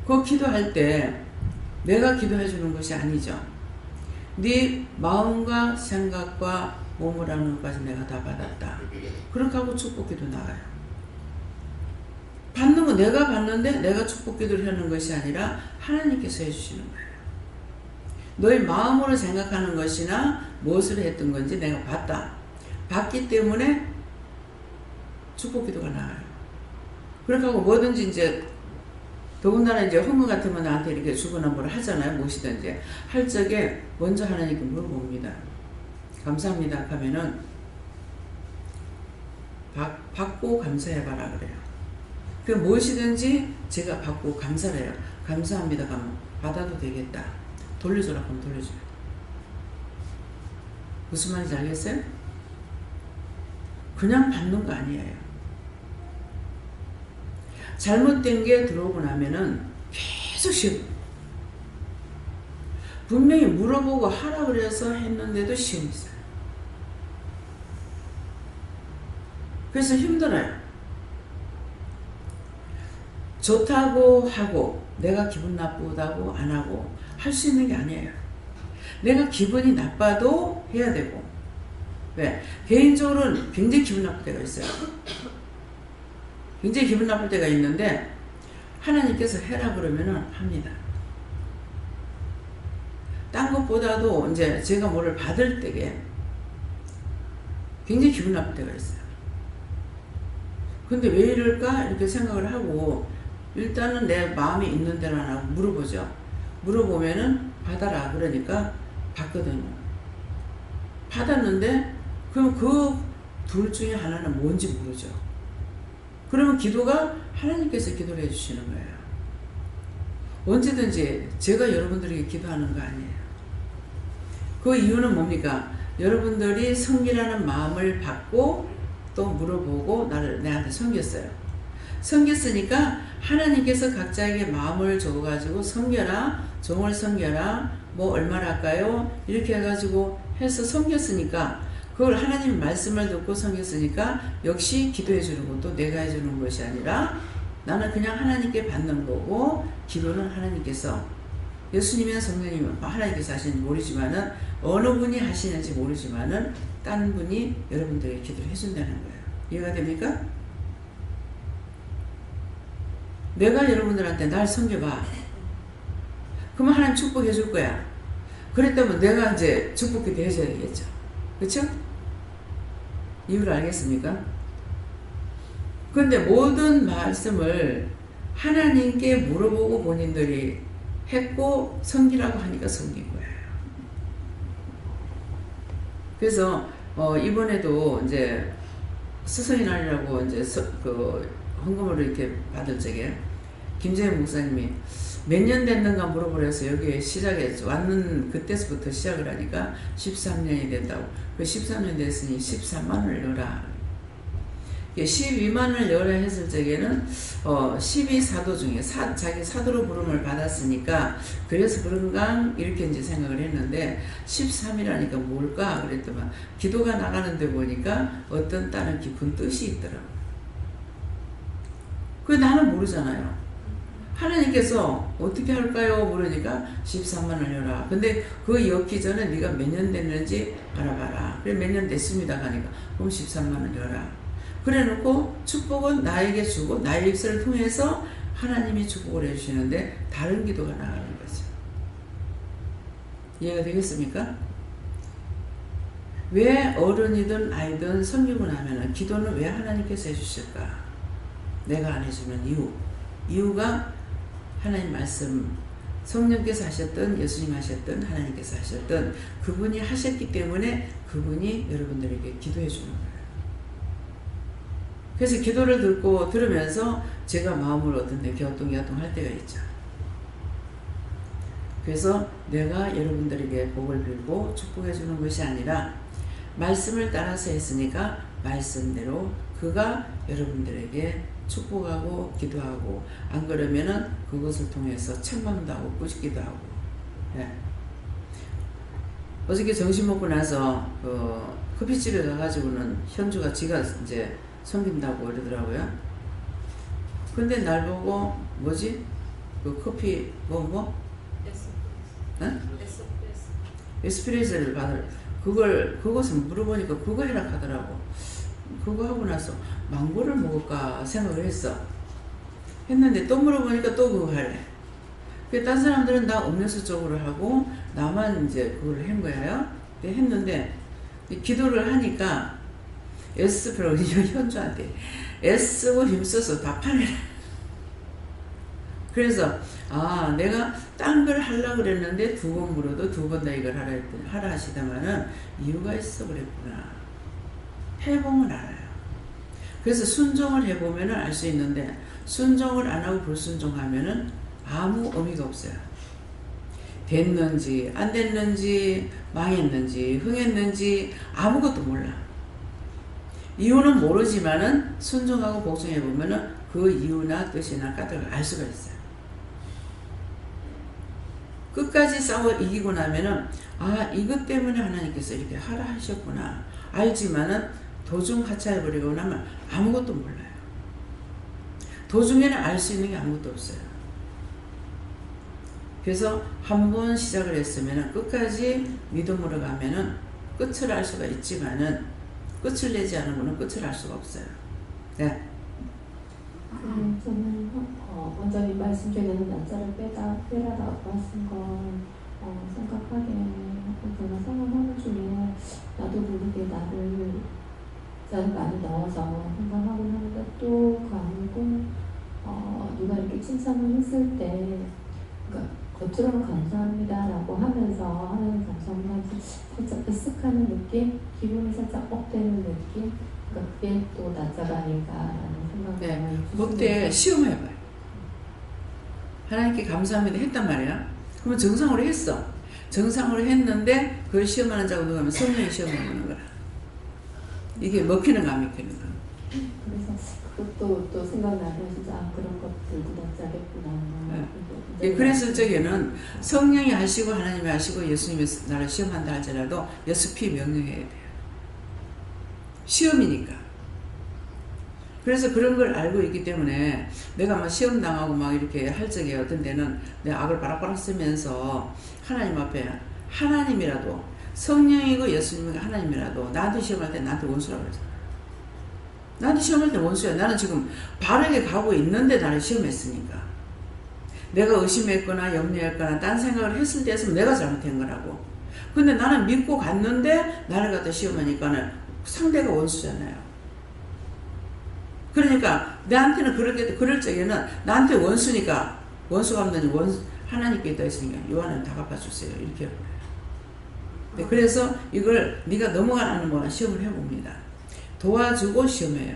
그 기도할 때 내가 기도해 주는 것이 아니죠. 네 마음과 생각과 몸을 하는 것까지 내가 다 받았다, 그렇게 하고 축복기도 나가요. 받는 거 내가 받는데 내가 축복기도를 하는 것이 아니라 하나님께서 해주시는 거예요. 너의 마음으로 생각하는 것이나 무엇을 했던 건지 내가 봤기 때문에 축복기도가 나와요. 그렇게 하고 뭐든지 이제 더군다나 이제 헌금 같으면 나한테 이렇게 주거나 뭐를 하잖아요. 무엇이든지 할 적에 먼저 하나님께 물어봅니다. 감사합니다 하면은 받고 감사해봐라 그래요. 그 무엇이든지 제가 받고 감사를 해요. 감사합니다 하면 받아도 되겠다, 돌려줘라 하면 돌려줘요. 무슨 말인지 알겠어요? 그냥 받는 거 아니에요. 잘못된 게 들어오고 나면은 계속 시험. 분명히 물어보고 하라 그래서 했는데도 시험이 있어요. 그래서 힘들어요. 좋다고 하고 내가 기분 나쁘다고 안 하고 할 수 있는 게 아니에요. 내가 기분이 나빠도 해야 되고. 왜? 개인적으로는 굉장히 기분 나쁠 때가 있어요. 굉장히 기분 나쁠 때가 있는데 하나님께서 해라 그러면은 합니다. 딴 것보다도 이제 제가 뭐를 받을 때에 굉장히 기분 나쁠 때가 있어요. 근데 왜 이럴까? 이렇게 생각을 하고 일단은 내 마음이 있는 대로 안 하고 물어보죠. 물어보면은 받아라 그러니까 받거든요. 받았는데 그럼 그 둘 중에 하나는 뭔지 모르죠. 그러면 기도가 하나님께서 기도를 해주시는 거예요. 언제든지 제가 여러분들에게 기도하는 거 아니에요. 그 이유는 뭡니까? 여러분들이 섬기라는 마음을 받고 또 물어보고 내한테 섬겼어요. 섬겼으니까 하나님께서 각자에게 마음을 줘가지고 섬겨라, 종을 섬겨라, 뭐 얼마나 할까요? 이렇게 해가지고 해서 섬겼으니까 그걸 하나님 말씀을 듣고 섬겼으니까 역시 기도해 주는 것도 내가 해주는 것이 아니라 나는 그냥 하나님께 받는 거고 기도는 하나님께서, 예수님이나 성령님은 하나님께서 하시는지 모르지만은 어느 분이 하시는지 모르지만은 딴 분이 여러분들에게 기도를 해준다는 거예요. 이해가 됩니까? 내가 여러분들한테 날 섬겨봐. 그러면 하나님 축복해 줄 거야. 그랬다면 내가 이제 축복기도 해줘야 되겠죠. 그렇죠? 이유를 알겠습니까? 그런데 모든 말씀을 하나님께 물어보고 본인들이 했고 섬기라고 하니까 섬긴 거예요. 그래서 이번에도 이제 스승의 날이라고 이제 헌금을 이렇게 받을 적에 김재현 목사님이 몇 년 됐는가 물어보려서 여기에 왔는 그때서부터 시작을 하니까 13년이 됐다고. 그 13년 됐으니 13만 원을 넣어라. 12만 원을 넣어라 했을 적에는 12사도 중에 자기 사도로 부름을 받았으니까 그래서 그런가 이렇게 이제 생각을 했는데 13이라니까 뭘까 그랬더만 기도가 나가는데 보니까 어떤 다른 깊은 뜻이 있더라고. 그 나는 모르잖아요. 하나님께서 어떻게 할까요? 물으니까 13만 원 넣어라. 근데 그 엮기 전에 네가 몇 년 됐는지 알아봐라. 그래 몇 년 됐습니다 하니까 그럼 13만 원 넣어라. 그래 놓고 축복은 나에게 주고 나의 입술을 통해서 하나님이 축복을 해주시는데 다른 기도가 나가는 거죠. 이해가 되겠습니까? 왜 어른이든 아이든 섬기고 나면은 기도는 왜 하나님께서 해주실까? 내가 안 해주면 이유가 하나님 말씀, 성령께서 하셨든 예수님 하셨든 하나님께서 하셨든 그분이 하셨기 때문에 그분이 여러분들에게 기도해 주는 거예요. 그래서 기도를 들으면서 제가 마음을 어떤데 갸우뚱갸우뚱 할 때가 있죠. 그래서 내가 여러분들에게 복을 빌고 축복해 주는 것이 아니라 말씀을 따라서 했으니까 말씀대로 그가 여러분들에게 축복하고 기도하고, 안 그러면은 그것을 통해서 책망도 하고 꾸짖기도 하고. 예. 어저께 점심 먹고 나서 커피집에 가가지고는 현주가 지가 이제 섬긴다고 그러더라고요. 근데 날 보고 뭐지? 그 커피 뭐? 에스프레소를 그것을 물어보니까 그거 해라 하더라고. 그거 하고 나서 망고를 먹을까 생각을 했는데 또 물어보니까 또 그거 하래. 딴 사람들은 다 음료수 쪽으로 하고 나만 이제 그걸 한 거예요. 했는데 기도를 하니까 현주한테 애쓰고 힘써서 다 파내라. 그래서 내가 딴 걸 하려고 그랬는데 2번 물어도 2번 다 이걸 하라 하시다마는 이유가 있어 그랬구나. 해보면 알아요. 그래서 순종을 해보면 알 수 있는데, 순종을 안 하고 불순종하면은 아무 의미가 없어요. 됐는지 안 됐는지 망했는지 흥했는지 아무것도 몰라. 이유는 모르지만은 순종하고 복종해보면은 그 이유나 뜻이나 까닭을 알 수가 있어요. 끝까지 싸워 이기고 나면은 이것 때문에 하나님께서 이렇게 하라 하셨구나 알지만은 도중 하차해버리고 나면 아무것도 몰라요. 도중에는 알 수 있는 게 아무것도 없어요. 그래서 한 번 시작을 했으면 끝까지 믿음으로 가면은 끝을 알 수가 있지만은 끝을 내지 않으면 끝을 알 수가 없어요. 네. 저는 원장님 말씀 중에는 날짜를 빼라라고 하신 건 생각하게 제가 생각하는 중에 나도 모르게 나를 많이 넣어서 생각하고 하는데 또 그 아니고 누가 이렇게 칭찬을 했을 때 그러니까 겉으로는 감사합니다라고 하면서 하나님 감사합니다 살짝 으쓱하는 느낌, 기분이 살짝 업되는 느낌, 그러니까 그게 또 낮자가 아닐까라는 생각이 네, 그때 시험해봐요. 하나님께 감사합니다 했단 말이야. 그러면 정상으로 했어. 정상으로 했는데 그걸 시험하는 자고 누가 하면 성령이 시험해보는 거야. 이게 먹히는가 안 먹히는가. 그래서 그것도 또 생각나면 진짜 그런 것들도 낮자겠구나. 네. 그래서 저기는 성령이 하시고 하나님이 하시고 예수님이 나를 시험한다 할지라도 여습히 명령해야 돼요. 시험이니까. 그래서 그런 걸 알고 있기 때문에 내가 막 시험 당하고 막 이렇게 할 적에 어떤 데는 내 악을 바락바락 쓰면서 하나님 앞에 하나님이라도 성령이고 예수님이고 하나님이라도 나한테 시험할 때 나한테 원수라고 그러잖아. 나한테 시험할 때 원수야. 나는 지금 바르게 가고 있는데 나를 시험했으니까. 내가 의심했거나 염려했거나 딴 생각을 했을 때였으면 내가 잘못한 거라고. 근데 나는 믿고 갔는데 나를 갖다 시험하니까는 상대가 원수잖아요. 그러니까 나한테는 그럴 적에는 나한테 원수니까 원수가 없는 하나님께 있다 했으니까 요한은 다 갚아주세요. 이렇게 해요. 네, 그래서 이걸 네가 넘어가는 거나 시험을 해봅니다. 도와주고 시험해요.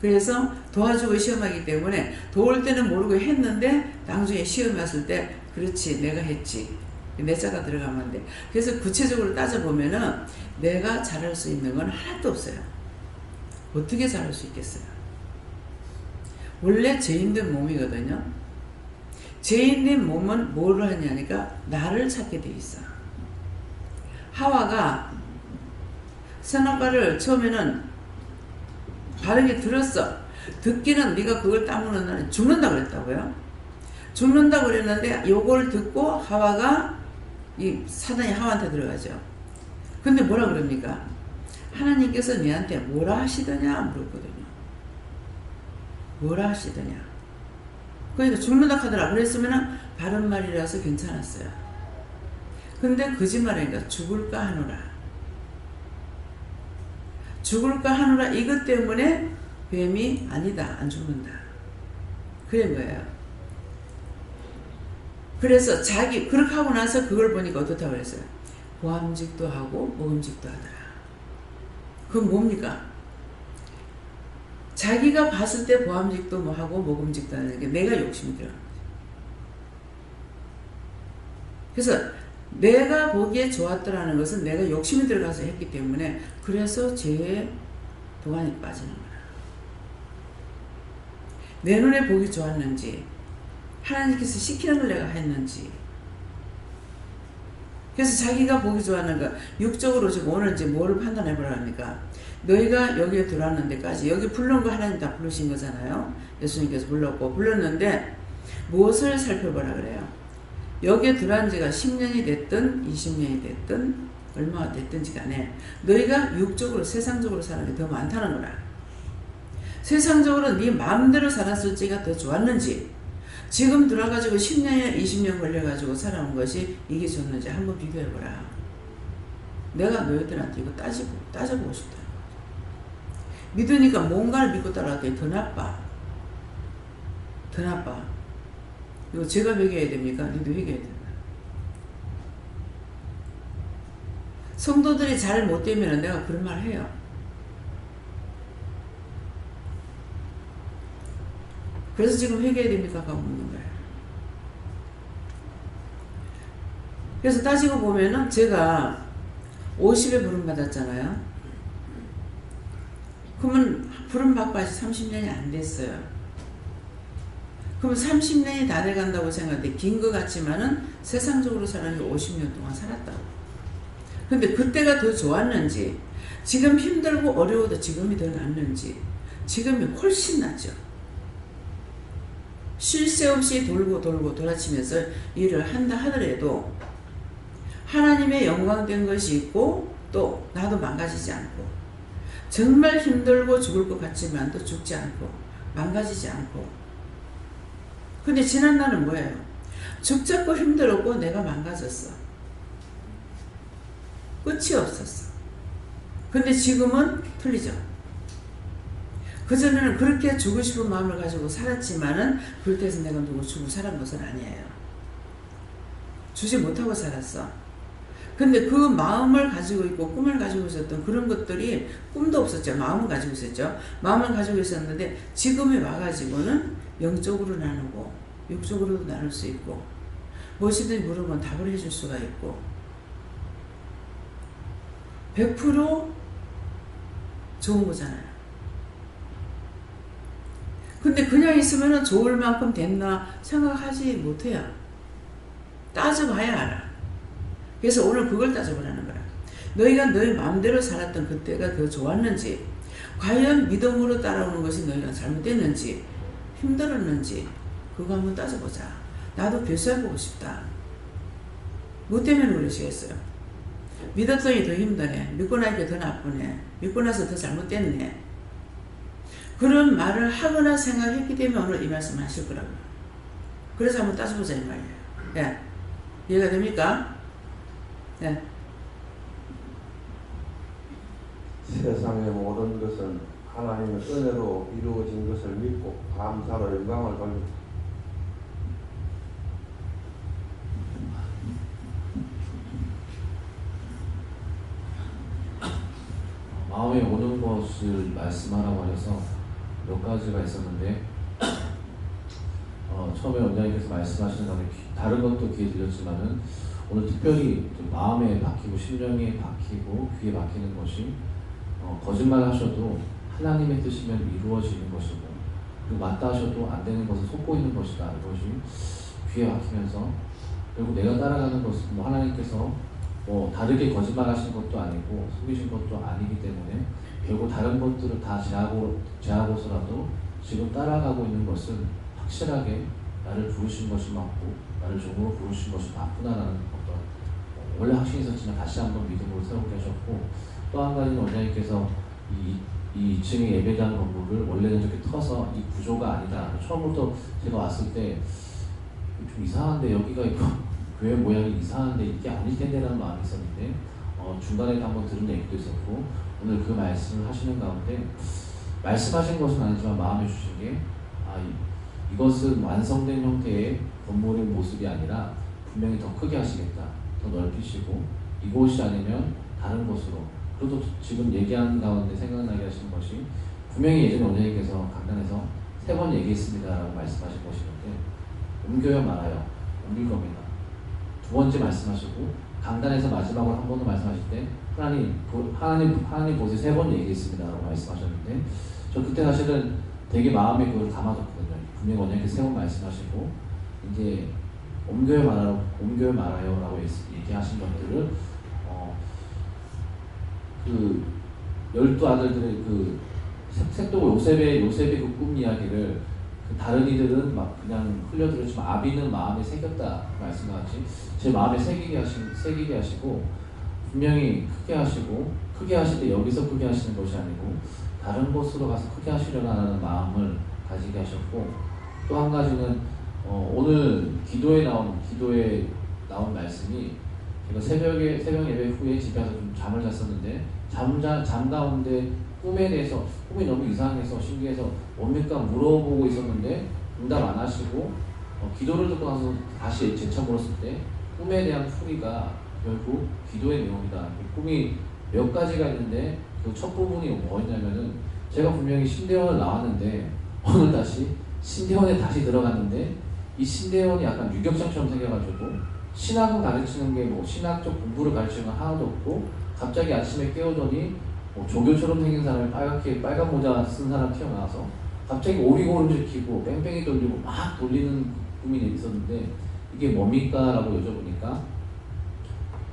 그래서 도와주고 시험하기 때문에 도울 때는 모르고 했는데 나중에 시험 왔을 때 그렇지 내가 했지 내 자가 들어가면 돼. 그래서 구체적으로 따져보면은 내가 잘할 수 있는 건 하나도 없어요. 어떻게 잘할 수 있겠어요? 원래 죄인된 몸이거든요. 죄인된 몸은 뭐를 하냐니까 나를 찾게 돼 있어. 하와가 선악과를 처음에는 바르게 들었어. 듣기는 네가 그걸 따먹는 날에 죽는다 그랬다고요. 죽는다 그랬는데 요걸 듣고 하와가 이 사단이 하와한테 들어가죠. 근데 뭐라 그럽니까? 하나님께서 네한테 뭐라 하시더냐 물었거든요. 뭐라 하시더냐. 그러니까 죽는다 하더라. 그랬으면 바른 말이라서 괜찮았어요. 근데 거짓말이니까 죽을까 하노라. 죽을까 하노라. 이것 때문에 뱀이 아니다. 안 죽는다. 그런 거예요. 그래서 그렇게 하고 나서 그걸 보니까 어떻다고 그랬어요? 보암직도 하고 먹음직도 하더라. 그건 뭡니까? 자기가 봤을 때 보암직도 뭐 하고 모금직도 하는 게 내가 욕심이 들어가는 거죠. 그래서 내가 보기에 좋았더라는 것은 내가 욕심이 들어가서 했기 때문에 그래서 죄의 도안에 빠지는 거야. 내 눈에 보기 좋았는지 하나님께서 시키는 걸 내가 했는지. 그래서 자기가 보기 좋아하는 거 육적으로 지금 오늘 이제 뭐를 판단해 보라 합니까? 너희가 여기에 들어왔는 데까지 여기 부른 거 하나님 다 부르신 거잖아요. 예수님께서 불렀는데 무엇을 살펴보라 그래요? 여기에 들어온 지가 10년이 됐든 20년이 됐든 얼마가 됐든지 간에 너희가 육적으로 세상적으로 사는 게 더 많다는 거라. 세상적으로 네 마음대로 살았을 때가 더 좋았는지 지금 들어가지고 10년 20년 걸려가지고 살아온 것이 이게 좋는지 한번 비교해보라. 내가 너희들한테 이거 따져보고 싶다. 믿으니까 뭔가를 믿고 따라갔더니 더 나빠. 더 나빠. 이거 제가 회개해야 됩니까? 너도 회개해야 된다. 성도들이 잘 못되면 내가 그런 말 해요. 그래서 지금 회개해야 됩니까? 하고 묻는 거예요. 그래서 따지고 보면은 제가 50에 부름받았잖아요. 그러면 부름받고 아직 30년이 안 됐어요. 그러면 30년이 다 돼간다고 생각하는데 긴 것 같지만은 세상적으로 사는 게 50년 동안 살았다고. 근데 그때가 더 좋았는지 지금 힘들고 어려워도 지금이 더 낫는지 지금이 훨씬 낫죠. 쉴 새 없이 돌고 돌아치면서 일을 한다 하더라도 하나님의 영광된 것이 있고 또 나도 망가지지 않고 정말 힘들고 죽을 것 같지만 또 죽지 않고 망가지지 않고. 근데 지난 날은 뭐예요? 죽잡고 힘들었고 내가 망가졌어. 끝이 없었어. 근데 지금은 틀리죠. 그전에는 그렇게 주고 싶은 마음을 가지고 살았지만은 그렇게 해서 내가 누구 주고 살은 것은 아니에요. 주지 못하고 살았어. 근데 그 마음을 가지고 있고 꿈을 가지고 있었던 그런 것들이 꿈도 없었죠. 마음을 가지고 있었죠. 마음을 가지고 있었는데 지금에 와가지고는 영적으로 나누고 육적으로도 나눌 수 있고 무엇이든지 물으면 답을 해줄 수가 있고 100% 좋은 거잖아요. 근데 그냥 있으면 좋을 만큼 됐나 생각하지 못해요. 따져봐야 알아. 그래서 오늘 그걸 따져보라는 거야. 너희가 너희 마음대로 살았던 그때가 더 좋았는지 과연 믿음으로 따라오는 것이 너희가 잘못됐는지 힘들었는지 그거 한번 따져보자. 나도 교수해보고 싶다. 뭐 때문에 그러시겠어요? 믿었더니 더 힘드네. 믿고 나니까 더 나쁘네. 믿고 나서 더 잘못됐네. 그런 말을 하거나 생각했기 때문에 오늘 이 말씀 하실 거라고요. 그래서 한번 따져보자 이 말이에요. 예. 이해가 됩니까? 예. 세상의 모든 것은 하나님의 은혜로 이루어진 것을 믿고 감사로 영광을 돌립니다. 마음에 오는 것을 말씀하라고 하셔서 몇 가지가 있었는데 처음에 원장님께서 말씀하시는 가운데 다른 것도 귀에 들렸지만은 오늘 특별히 마음에 박히고 심령에 박히고 귀에 박히는 것이 거짓말 하셔도 하나님의 뜻이면 이루어지는 것이고 그리고 맞다 하셔도 안 되는 것을 속고 있는 것이다. 이것이 귀에 박히면서 그리고 내가 따라가는 것은 하나님께서 다르게 거짓말하신 것도 아니고 속이신 것도 아니기 때문에 결국 다른 것들을 다 제하고서라도 지금 따라가고 있는 것은 확실하게 나를 부르신 것이 맞고 나를 종으로 부르신 것이 맞구나라는 어떤 원래 확신이 있었지만 다시 한번 믿음으로 세우게 하셨고 또 한 가지는 원장님께서 이 2층의 예배당 건물을 원래는 이렇게 터서 이 구조가 아니다. 처음부터 제가 왔을 때 좀 이상한데 여기가 있고 교회 모양이 이상한데 이게 아닐 텐데라는 마음이 있었는데 중간에도 한번 들은 얘기도 있었고 오늘 그 말씀을 하시는 가운데 말씀하신 것은 아니지만 마음에 주신 게 이것은 완성된 형태의 건물의 모습이 아니라 분명히 더 크게 하시겠다. 더 넓히시고 이곳이 아니면 다른 곳으로 그래도 지금 얘기하는 가운데 생각나게 하시는 것이 분명히 예전에 원장님께서 강단에서 3번 얘기했습니다라고 말씀하신 것이는데 옮겨요 말아요? 옮길 겁니다. 2번째 말씀하시고 강단에서 마지막으로 한 번 더 말씀하실 때 하나님 보세요 3번 얘기했습니다라고 말씀하셨는데 저 그때 사실은 되게 마음에 그걸 담아뒀거든요. 분명히 원장님께서 3번 말씀하시고 이제 옮겨요 말아요라고 얘기하신 것들을 그 12아들들의 그 색도 요셉의 그 꿈 이야기를 그 다른 이들은 막 그냥 흘려들었지만 아비는 마음에 새겼다 말씀하지 제 마음에 새기게 하시고 분명히 크게 하시고 크게 하실 때 여기서 크게 하시는 것이 아니고 다른 곳으로 가서 크게 하시려는 마음을 가지게 하셨고 또 한 가지는 오늘 기도에 나온 말씀이 제가 새벽 예배 후에 집에 가서 좀 잠을 잤었는데 잠 가운데 꿈에 대해서 꿈이 너무 이상해서 신기해서 뭡니까 물어보고 있었는데 응답 안 하시고 기도를 듣고 나서 다시 재차 물었을 때 꿈에 대한 풀이가 결국 기도의 내용이다. 꿈이 몇 가지가 있는데 그 첫 부분이 뭐였냐면은 제가 분명히 신대원을 나왔는데 오늘 다시 신대원에 다시 들어갔는데 이 신대원이 약간 유격장처럼 생겨가지고 신학을 가르치는 게 뭐 신학적 공부를 가르치는 건 하나도 없고 갑자기 아침에 깨우더니 뭐 조교처럼 생긴 사람이 빨간 모자 쓴 사람 튀어나와서 갑자기 오리고름을 키고 뺑뺑이 돌리고 막 돌리는 꿈이 있었는데 이게 뭡니까? 라고 여쭤보니까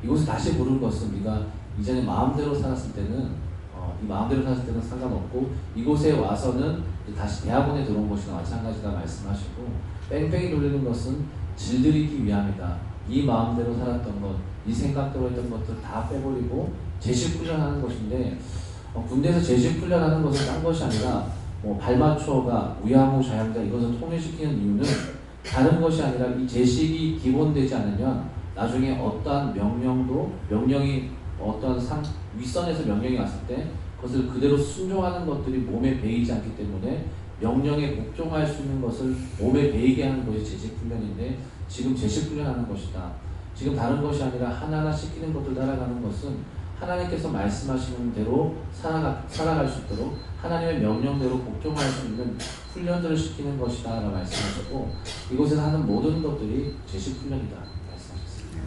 이곳에 다시 부른 것은 네가 이전에 마음대로 살았을 때는 이 마음대로 살았을 때는 상관없고 이곳에 와서는 다시 대학원에 들어온 것이나 마찬가지다 말씀하시고 뺑뺑이 돌리는 것은 질들이기 위함이다. 이 마음대로 살았던 것, 이 생각대로 했던 것들 다 빼버리고 제식 훈련하는 것인데 군대에서 제식 훈련하는 것은 딴 것이 아니라 뭐 발맞춰가 우양우 좌양자 이것을 통일시키는 이유는 다른 것이 아니라 이 제식이 기본되지 않으면 나중에 어떠한 명령이 어떠한 윗선에서 명령이 왔을 때 그것을 그대로 순종하는 것들이 몸에 배이지 않기 때문에 명령에 복종할 수 있는 것을 몸에 배이게 하는 것이 제식훈련인데 지금 제식훈련하는 것이다. 지금 다른 것이 아니라 하나하나 시키는 것들 따라가는 것은 하나님께서 말씀하시는 대로 살아갈 수 있도록 하나님의 명령대로 복종할 수 있는 훈련들을 시키는 것이다 라고 말씀하셨고 이곳에서 하는 모든 것들이 제식훈련이다 말씀하셨습니다.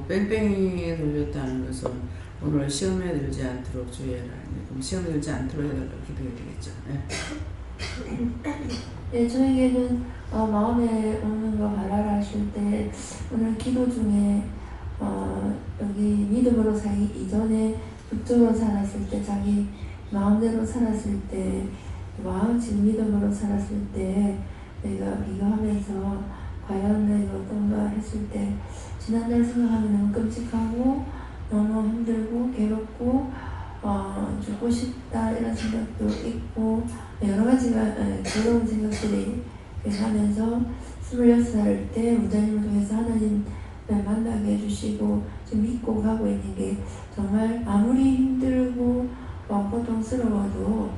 뺑뺑이에 돌렸다는 것은 오늘 시험에 들지 않도록 주의해라. 그럼 시험에 들지 않도록 해달라고 기도해야 되겠죠. 네, 저에게는 마음에 오는 거 말하라 하실 때 오늘 기도 중에 여기 믿음으로 살기 이전에 육적으로 살았을 때 자기 마음대로 살았을 때 지금 믿음으로 살았을 때 내가 비교하면서 과연 내가 어떤가 했을 때 지난날 생각하면 너무 끔찍하고 너무 힘들고 괴롭고 죽고 싶다 이런 생각도 있고 여러 가지가 괴로운 생각들이 하면서 26살 때 원장님을 통해서 하나님을 만나게 해주시고 지금 믿고 가고 있는 게 정말 아무리 힘들고 고통스러워도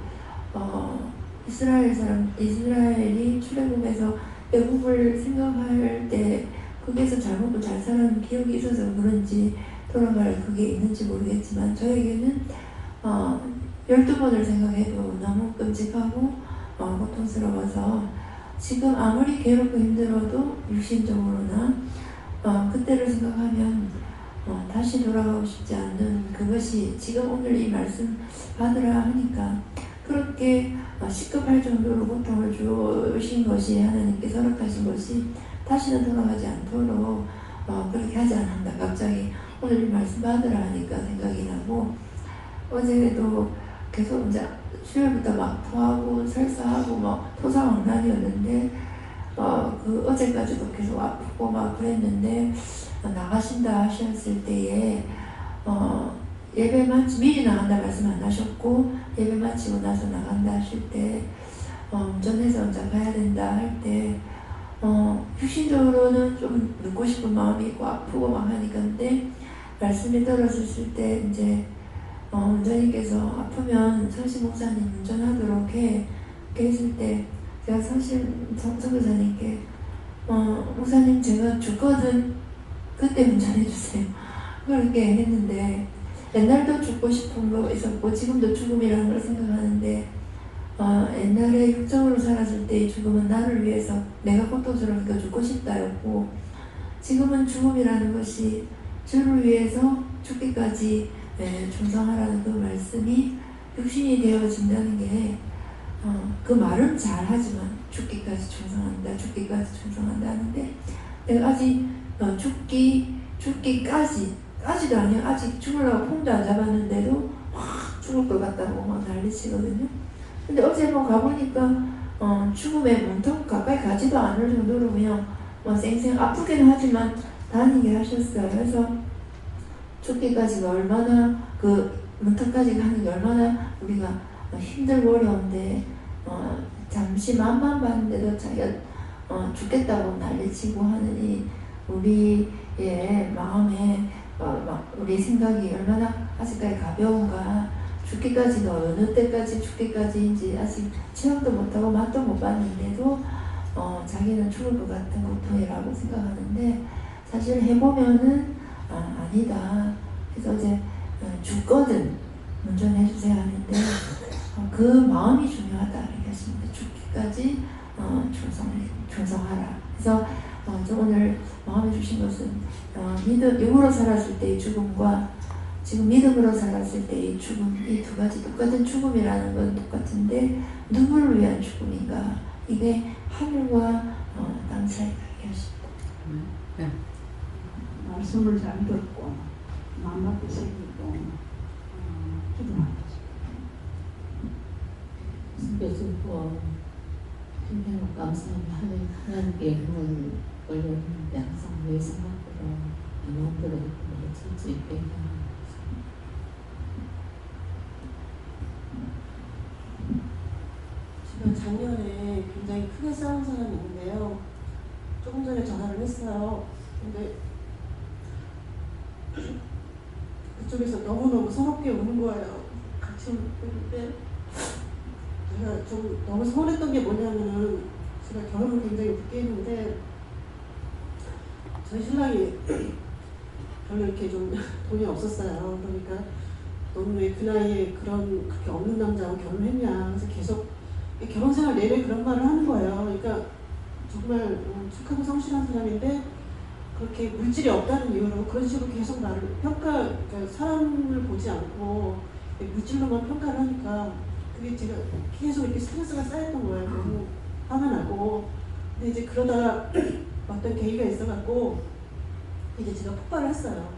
이스라엘이 출애굽에서 애굽을 생각할 때 거기에서 잘 먹고 잘 사는 기억이 있어서 그런지 돌아갈 그게 있는지 모르겠지만 저에게는 12번을 생각해도 너무 끔찍하고 고통스러워서 지금 아무리 괴롭고 힘들어도 육신적으로나 그때를 생각하면 다시 돌아가고 싶지 않는 그것이 지금 오늘 이 말씀 받으라 하니까 그렇게 시급할 정도로 고통을 주신 것이 하나님께서 허락하신 것이 다시는 돌아가지 않도록 그렇게 하지 않는다. 갑자기 오늘 이 말씀 받으라 하니까 생각이 나고 어제도 계속 이제 수요일부터 막 토하고 설사하고 막 토사망난이었는데 그 어제까지도 계속 아프고 막 그랬는데 나가신다 하셨을 때에 예배 미리 나간다 말씀 안 하셨고 예배 마치고 나서 나간다 하실 때 운전해서 혼자 가야 된다 할 때 육신적으로는 좀 늦고 싶은 마음이 있고 아프고 막 하니까 근데 말씀이 떨어졌을 때 이제 원장님께서 아프면 서시 목사님 운전하도록 해 이렇게 했을 때 제가 사실 선교사님께 목사님 제가 죽거든 그때 운전해 주세요 그렇게 했는데 옛날도 죽고 싶은 거 있었고 지금도 죽음이라는 걸 생각하는데 옛날에 육적으로 살았을 때의 죽음은 나를 위해서 내가 고통스러우니까 죽고 싶다였고 지금은 죽음이라는 것이 저를 위해서 죽기까지 충성하라는 그 말씀이 육신이 되어진다는 게 그 말은 잘하지만 죽기까지 충성한다 하는데 내가 아직 죽기까지도 아니야. 아직 죽으려고 폼도 안 잡았는데도 확 죽을 것 같다고 막 난리치거든요. 근데 어제 뭐 가보니까 죽음의 문턱 가까이 가지도 않을 정도로 그냥 쌩쌩 아프긴 하지만 다니게 하셨어요. 그래서 죽기까지가 얼마나 그 문턱까지 가는 게 얼마나 우리가 힘들고 어려운데 잠시 맘만 봤는데도 자기가 죽겠다고 난리치고 하느니 우리의 마음에 우리 생각이 얼마나 아직까지 가벼운가. 죽기까지가 어느 때까지 죽기까지인지 아직 체험도 못하고 맛도 못 봤는데도 자기는 죽을 것 같은 고통이라고 생각하는데 사실 해보면은 아니다. 그래서 이제 죽거든 운전해주세요 하는데 그 마음이 중요하다 이렇게 하십니다. 죽기까지 충성하라. 그래서 오늘 마음에 주신 것은 육으로 살았을 때의 죽음과 지금 믿음으로 살았을 때의 죽음, 이 두 가지 똑같은 죽음이라는 건 똑같은데 누구를 위한 죽음인가? 이게 하늘과 땅 사이가 얘기하십니다. 네. 말씀을 잘 듣고 마음 받고 새기고 기도합니다. 숨겨주고 굉장히 감사합니다. 하나님께 힘을 올려주는데 항상 내 생각으로 영혼들을 철저히 배경합니다. 제가 작년에 굉장히 크게 싸운 사람이 있는데요. 조금 전에 전화를 했어요. 근데 그쪽에서 너무너무 서럽게 우는 거예요. 같이 우는데 제가 좀 너무 서운했던 게 뭐냐면은 제가 결혼을 굉장히 늦게 했는데 저희 신랑이 별로 이렇게 좀 돈이 없었어요. 그러니까 너는 왜 그 나이에 그렇게 없는 남자하고 결혼했냐. 그래서 계속 결혼 생활 내내 그런 말을 하는 거예요. 그러니까 정말 착하고 성실한 사람인데 그렇게 물질이 없다는 이유로 그런 식으로 계속 그러니까 사람을 보지 않고 물질로만 평가를 하니까 그게 제가 계속 이렇게 스트레스가 쌓였던 거예요. 너무 화가 나고. 근데 이제 그러다가 어떤 계기가 있어갖고 이제 제가 폭발을 했어요.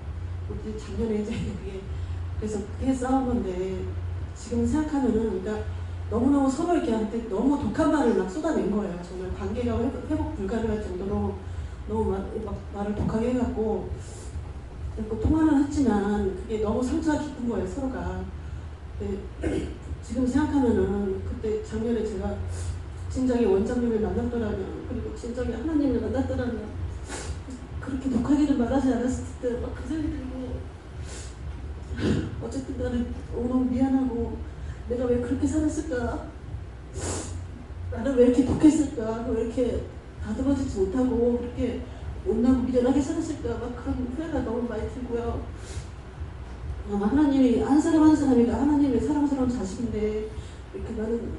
이제 작년에 이제 그래서 그게 싸운 건데 지금 생각하면은 그러니까 너무너무 서로 이렇게 한테 너무 독한 말을 막 쏟아낸 거예요. 정말 관계가 회복 불가능할 정도로 너무 막 말을 독하게 해갖고 통화는 했지만 그게 너무 상처가 깊은 거예요, 서로가. 근데 지금 생각하면은 그때 작년에 제가 진작에 원장님을 만났더라면 그리고 진작에 하나님을 만났더라면 그렇게 독하게는 말하지 않았을 때 막 그 생각이 들고 어쨌든 나는 너무 미안하고 내가 왜 그렇게 살았을까? 나는 왜 이렇게 독했을까? 왜 이렇게 다듬어지지 못하고 그렇게 못나고 미련하게 살았을까? 막 그런 후회가 너무 많이 들고요. 하나님이 한 사람 한 사람이가 하나님의 사랑스러운 자식인데 이렇게 나는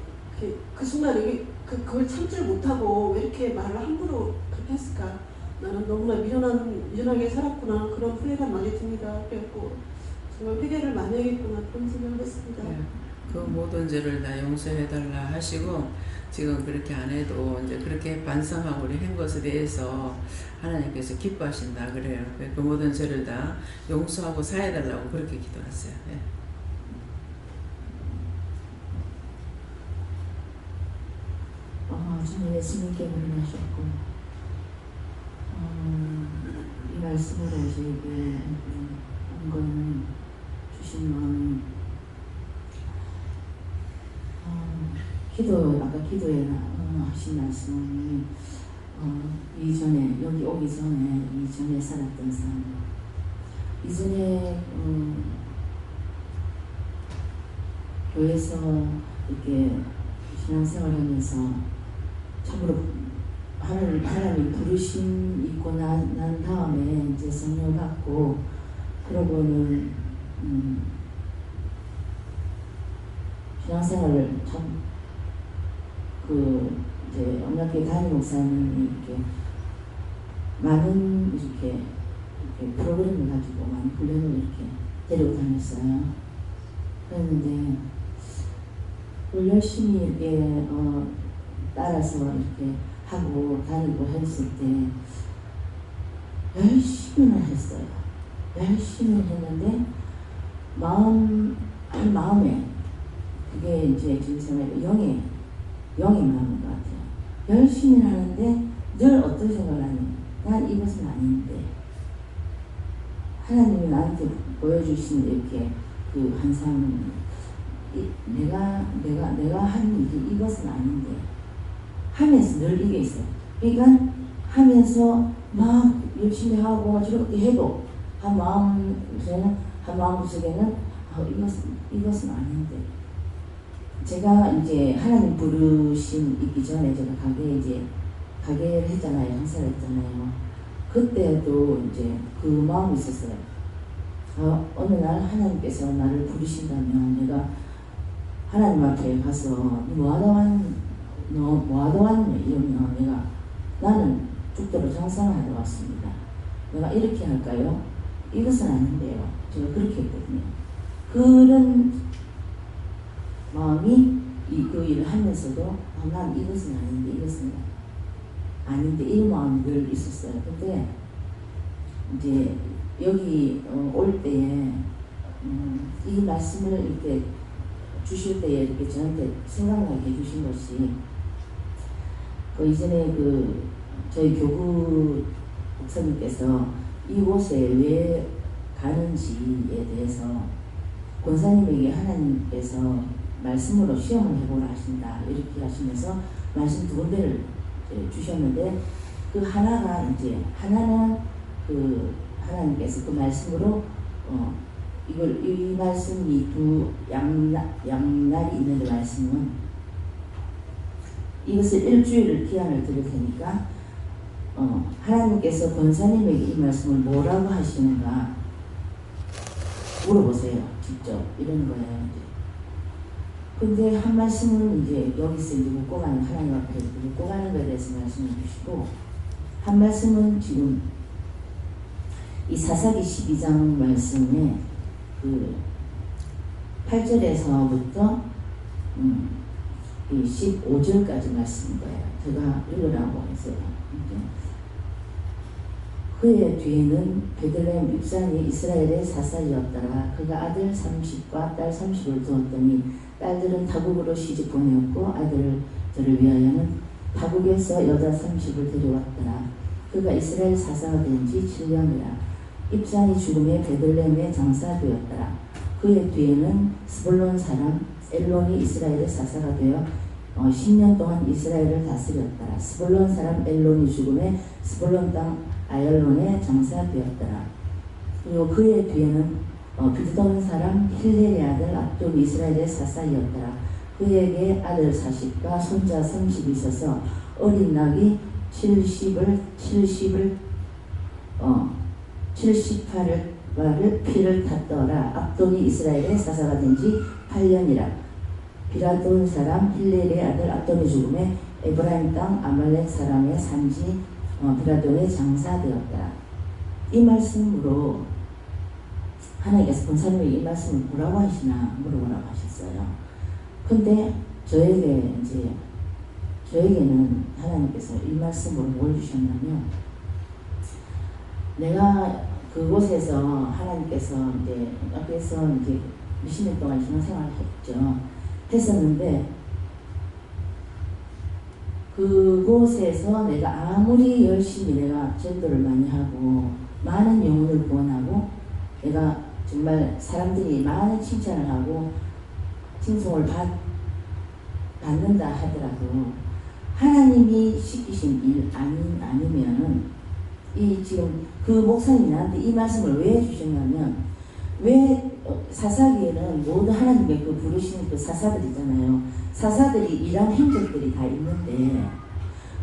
그 순간에 그걸 참지를 못하고 왜 이렇게 말을 함부로 그렇게 했을까? 나는 너무나 미련하게 살았구나. 그런 후회가 많이 듭니다. 그래갖고 정말 회개를 많이 하겠구나 그런 생각을 했습니다. 네. 그 모든 죄를 다 용서해달라 하시고 지금 그렇게 안 해도 이제 그렇게 반성하고 우리 한 것에 대해서 하나님께서 기뻐하신다 그래요. 그 모든 죄를 다 용서하고 사해달라고 그렇게 기도하세요. 네. 주님 예수님께 물으셨고 이 말씀을 우리에게 한 거는 주신 마음이 아까 기도에 하신 말씀이 이전에 여기 오기 전에 이전에 살았던 삶 이전에 교회에서 이렇게 신앙생활하면서 참으로 하나님 부르심 있고 난 다음에 이제 성령 받고 그러고는 신앙생활을 참 이제 언약교회 담임 목사님이 이렇게 많은 이렇게 프로그램을 가지고 많은 훈련을 이렇게 데리고 다녔어요. 그랬는데 그걸 열심히 이렇게 따라서 이렇게 하고 다니고 했을 때 열심히는 했어요. 열심히 했는데 마음에 그게 이제 지금 생각해도 영의 마음인 것 같아요. 열심히 하는데 늘 어떤 생각을 하냐면 난 이것은 아닌데 하나님이 나한테 보여주신 이렇게 그 환상은 내가 하는 일이 이것은 아닌데 하면서 늘 이게 있어요. 그러니까 하면서 막 열심히 하고 저렇게 해도 한 마음속에는 이것은 아닌데 제가 이제 하나님 부르심 있기 전에 제가 가게를 했잖아요. 장사를 했잖아요. 그때도 이제 그 마음이 있었어요. 어느 날 하나님께서 나를 부르신다면 내가 하나님 앞에 가서 너 뭐하러 왔냐 이러면 나는 죽도록 장사를 하러 왔습니다. 내가 이렇게 할까요? 이것은 아닌데요. 제가 그렇게 했거든요. 그런 마음이 그 일을 하면서도 난 이것은 아닌데 이런 마음이 늘 있었어요. 근데 이제 여기 올 때에 이 말씀을 이렇게 주실 때에 이렇게 저한테 생각나게 해주신 것이 이전에 저희 교구 목사님께서 이곳에 왜 가는지에 대해서 권사님에게 하나님께서 말씀으로 시험을 해보라 하신다 이렇게 하시면서 말씀 2군데를 주셨는데 그 하나는 하나님께서 그 말씀으로 이 말씀이 양날이 있는 말씀은 이것을 일주일을 기한을 드릴 테니까 하나님께서 권사님에게 이 말씀을 뭐라고 하시는가 물어보세요. 직접 이런 거예요. 근데 한 말씀은 이제 여기서 이제 묶어가는 하나님 앞에 묶어가는 것에 대해서 말씀해 주시고 한 말씀은 지금 이 사사기 12장 말씀에 그 8절에서부터 이 15절까지 말씀인 거예요. 제가 읽으라고 했어요. 그의 뒤에는 베들레헴 입산이 이스라엘의 사사이었더라. 그가 아들 30과 딸 30을 두었더니 딸들은 타국으로 시집 보내었고 아들들을 위하여는 타국에서 여자 30을 데려왔더라. 그가 이스라엘 사사가 된 지 7년이라. 입산이 죽음에 베들레헴에 장사되었더라. 그의 뒤에는 스불론 사람 엘론이 이스라엘의 사사가 되어 10년 동안 이스라엘을 다스렸더라. 스불론 사람 엘론이 죽음에 스불론 땅 아얄론에 장사되었더라. 그리고 그의 뒤에는 비드돈 사람 힐렐의 아들 압돈이 이스라엘의 사사이었더라. 그에게 아들 40과 손자 30이 있어서 어린 낙이 78을 피를 탔더라. 압돈이 이스라엘의 사사가 된 지 8년이라. 비라돈 사람 힐렐의 아들 압돈이 죽음에 에브라임 땅 아말렉 사람의 산지 비라돈에 장사되었다. 이 말씀으로 하나님께서 권사님에게 이 말씀을 뭐라고 하시나 물어보라고 하셨어요. 근데 저에게는 하나님께서 이 말씀으로 뭘 주셨냐면 내가 그곳에서 하나님께서 이제 앞에서 이제 몇십 년 동안 신앙생활을 했었는데 그곳에서 내가 아무리 열심히 내가 전도를 많이 하고 많은 영혼을 구원하고 내가 정말 사람들이 많은 칭찬을 하고 칭송을 받는다 하더라도 하나님이 시키신 일 아니면은 이 지금 그 목사님이 나한테 이 말씀을 왜 해주셨냐면 왜 사사기에는 모두 하나님의 그 부르시는 그 사사들이잖아요. 사사들이 일한 행적들이 다 있는데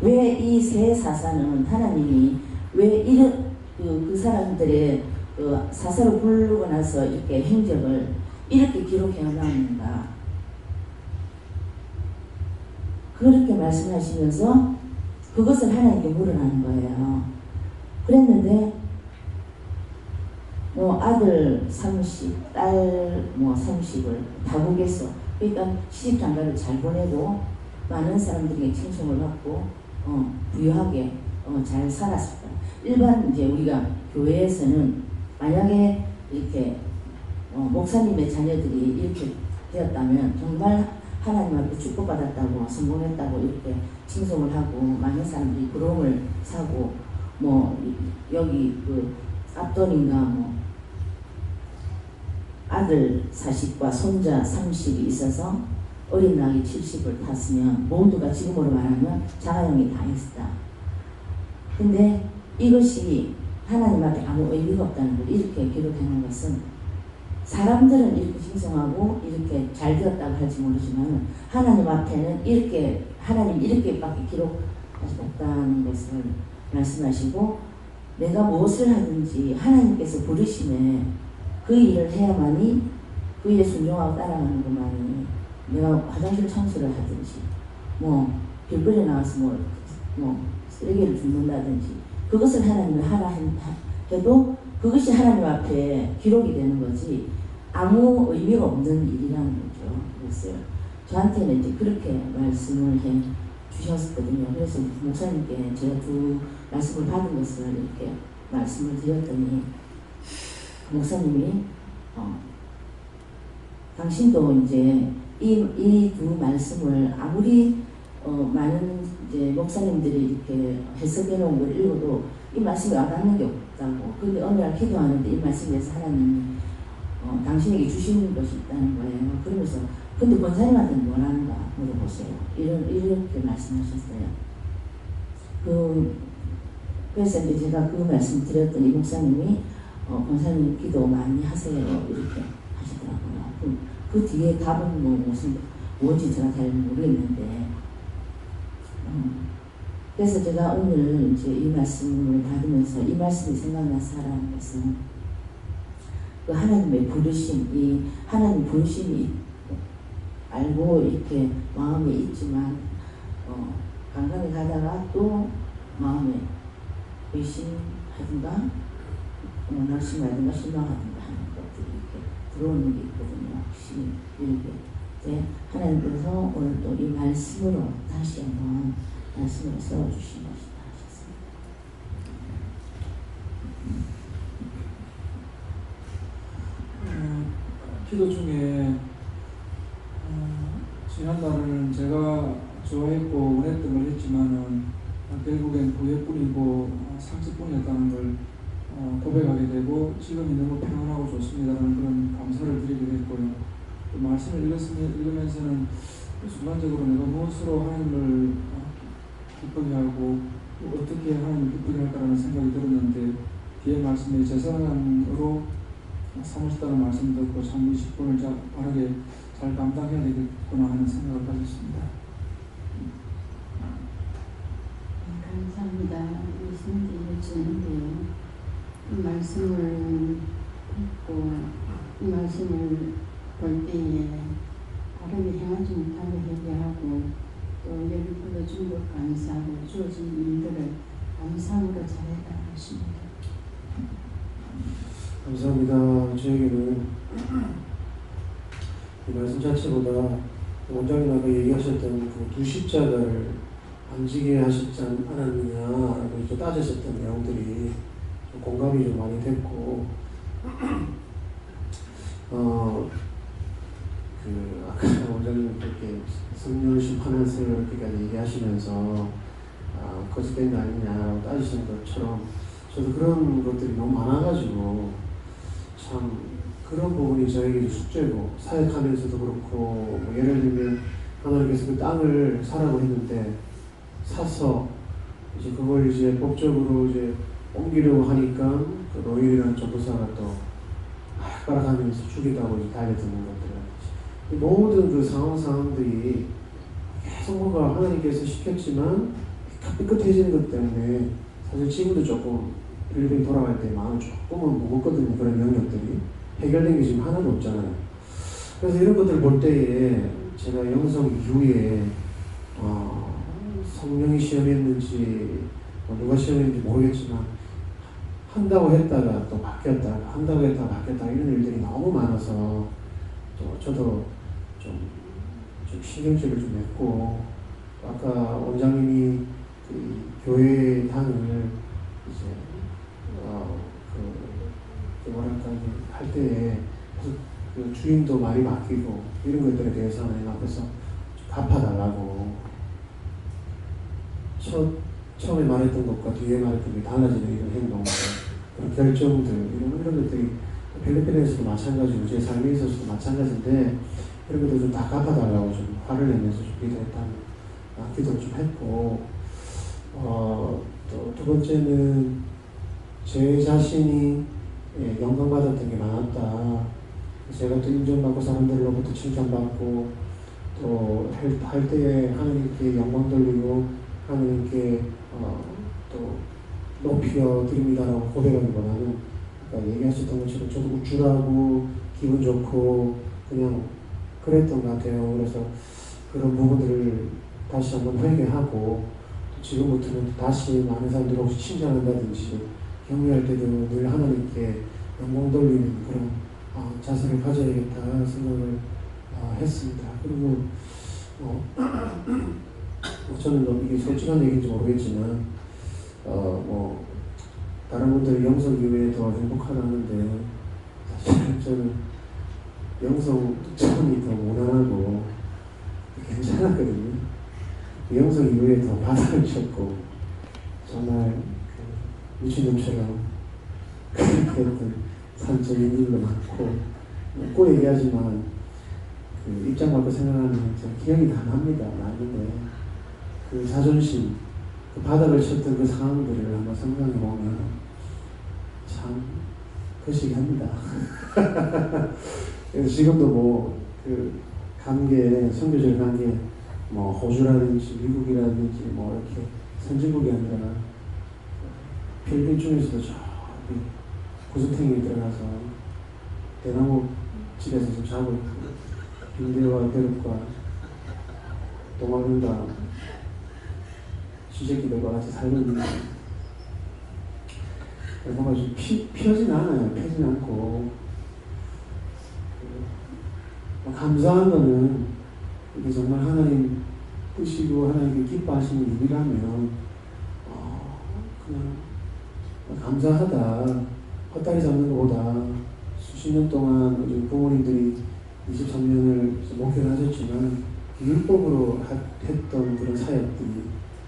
왜 이 세 사사는 하나님이 왜 이런 그 사람들의 그 사사로 부르고 나서 이렇게 행적을 이렇게 기록해 놨는가. 그렇게 말씀하시면서 그것을 하나님께 물으라는 거예요. 그랬는데 뭐 아들 30, 딸 뭐 30을 다국에서 그러니까 시집장가를 잘 보내고 많은 사람들에게 칭송을 받고 부유하게 잘 살았었다. 일반 이제 우리가 교회에서는 만약에 이렇게 목사님의 자녀들이 이렇게 되었다면 정말 하나님 앞에 축복받았다고 성공했다고 이렇게 칭송을 하고 많은 사람들이 부러움을 사고 뭐 여기 그 압돈인가 뭐 아들 40과 손자 30이 있어서 어린 나이 70을 탔으면 모두가 지금으로 말하면 자가용이 다 했다. 근데 이것이 하나님 앞에 아무 의미가 없다는 걸 이렇게 기록하는 것은 사람들은 이렇게 칭송하고 이렇게 잘 되었다고 할지 모르지만 하나님 앞에는 이렇게 하나님 이렇게밖에 기록하지 못하는 것을 말씀하시고 내가 무엇을 하든지 하나님께서 부르심에 그 일을 해야만이 그 일에 순종하고 따라가는 것만이 내가 화장실 청소를 하든지 뭐 길거리에 나와서 뭐 쓰레기를 줍는다든지 그것을 하나님이 하라 해도 그것이 하나님 앞에 기록이 되는 거지 아무 의미가 없는 일이라는 거죠. 그랬어요. 저한테는 이제 그렇게 말씀을 해 주셨거든요. 그래서 목사님께 제가 두 말씀을 받은 것을 이렇게 말씀을 드렸더니 목사님이 당신도 이제 이 두 말씀을 아무리 많은 이제 목사님들이 이렇게 해석해 놓은 걸 읽어도 이 말씀이 와닿는 게 없다고. 근데 어느 날 기도하는데 이 말씀에서 하나님이 당신에게 주시는 것이 있다는 거예요. 그러면서 근데 권사님한테는 뭘 하는가 물어보세요. 이렇게 말씀하셨어요. 그래서 이제 제가 그 말씀 드렸더니 목사님이 권사님 기도 많이 하세요 이렇게 하시더라고요. 그 뒤에 답은 뭔지 제가 잘 모르겠는데 그래서 제가 오늘 이제 이 말씀을 받으면서 이 말씀이 생각나서 하라는 것은 그 하나님의 부르심, 이 하나님 부르심이 알고 이렇게 마음에 있지만 간간히 가다가 또 마음에 의심하든가 낙심하든가 실망하든가 하는 것들이 이렇게 들어오는 게 있거든요. 혹시 이렇게 하나님께서 오늘 또 이 말씀으로 다시 한번 말씀을 써주신 것이다 하셨습니다. 기도 중에 지난날은 제가 좋아했고 원했던 걸 했지만은 결국엔 후회뿐이고 상처뿐이었다는 걸 고백하게 되고 지금이 너무 평안하고 좋습니다라는 그런 감사를 드리게 됐고요. 또 말씀을 읽으면서는 순간적으로 내가 무엇으로 하나님을 기쁘게 하고 또 어떻게 하나님을 기쁘게 할까라는 생각이 들었는데 뒤에 말씀에 제사장으로 삼으셨다는 말씀 듣고 참 20분을 바르게 잘 감당해야 되겠구나 하는 생각을 가졌습니다. 감사합니다. 말씀 드려주는데요. 이 말씀을 듣고 이 말씀을 볼 때에 바르게 행하지 못하게 회개하고 또 여기 불러준 것 감사하고 주어진 일들을 감사함으로 잘했다고 하십니다. 감사합니다. 저에게는 이 말씀 자체보다 원장님 아까 얘기하셨던 그 두 십자가를 안 지게 하셨지 않았느냐라고 따졌었던 내용들이 좀 공감이 좀 많이 됐고 아까 원장님 그렇게 성령 심판하세요 이렇게까지 얘기하시면서 거짓된 거 아니냐라고 따지신 것처럼 저도 그런 것들이 너무 많아가지고 참 그런 부분이 저에게도 숙제고 사역하면서도 그렇고 뭐 예를 들면 하나님께서 그 땅을 사라고 했는데 사서 이제 그걸 이제 법적으로 이제 옮기려고 하니까 그 노엘이라는 전도사가 또 락바락하면서 죽이다고 이제 달려드는 것들 모든 그 상황들이 계속 뭔가 하나님께서 시켰지만 삐끗해지는 것 때문에 사실 지금도 조금 필리핀 돌아갈 때 마음 조금은 무겁거든요. 그런 영역들이 해결된 게 지금 하나도 없잖아요. 그래서 이런 것들을 볼 때에 제가 영성 이후에 성령이 시험했는지 누가 시험했는지 모르겠지만 한다고 했다가 또 바뀌었다가 한다고 했다가 바뀌었다가 이런 일들이 너무 많아서 또 저도 좀 신경질을 좀 냈고, 아까 원장님이 그 교회 당을 이제 뭐랄까 할 때에 그 주임도 많이 바뀌고 이런 것들에 대해서 하나님 앞에서 갚아달라고, 처음에 말했던 것과 뒤에 말했던 게 달라지는 이런 행동, 그런 결정들, 이런 것들이 필리핀에서도 마찬가지고 제 삶에 있어서도 마찬가지인데 이런 것들 좀 다 갚아달라고 좀 화를 내면서 좀 기도했다는 기도 좀 했고, 또 두 번째는 제 자신이 영광받았던 게 많았다. 제가 또 인정받고 사람들로부터 칭찬받고 또 할 때에 하나님께 영광 돌리고 하나님께 또 높여 드립니다라고 고백하기보다는 그러니까 얘기하셨던 것처럼 저도 우쭐하고 기분 좋고 그냥 그랬던 것 같아요. 그래서 그런 부분들을 다시 한번 회개하고 지금부터는 다시 많은 사람들 혹시 칭찬한다든지 격려할 때도 늘 하나님께 영광 돌리는 그런 자세를 가져야겠다 생각을 했습니다. 그리고 저는 이게 솔직한 얘기인지 모르겠지만 다른 분들이 영성 이후에 더 행복하다는데 사실 저는 영성 처음이 더 무난하고 괜찮았거든요. 영성 이후에 더 바닥을 쳤고 정말 미친놈처럼 그렇게 산적인 일도 많고 꼭 얘기하지만 그 입장 바꿔 생각하면 기억이 다 납니다. 나는데 그 자존심, 그 바닥을 쳤던 그 상황들을 한번 생각해 보면 참 거시기합니다. 그래서 지금도 그 관계, 선교적 관계, 호주라든지 미국이라든지 이렇게 선진국이 아니라 필리핀 중에서도 저기 구석탱이에 들어가서 대나무 집에서 좀 자고 있고 빈대와 벼룩과 도마뱀과 쥐새끼들과 같이 살고 있는데 뭔가 좀 펴진 않아요. 펴진 않고 감사한 거는 이게 정말 하나님 뜻이고 하나님께 기뻐하시는 일이라면 그냥 감사하다. 헛다리 잡는 것보다 수십 년 동안 우리 부모님들이 23년을 목회를 하셨지만 율법으로 했던 그런 사역들이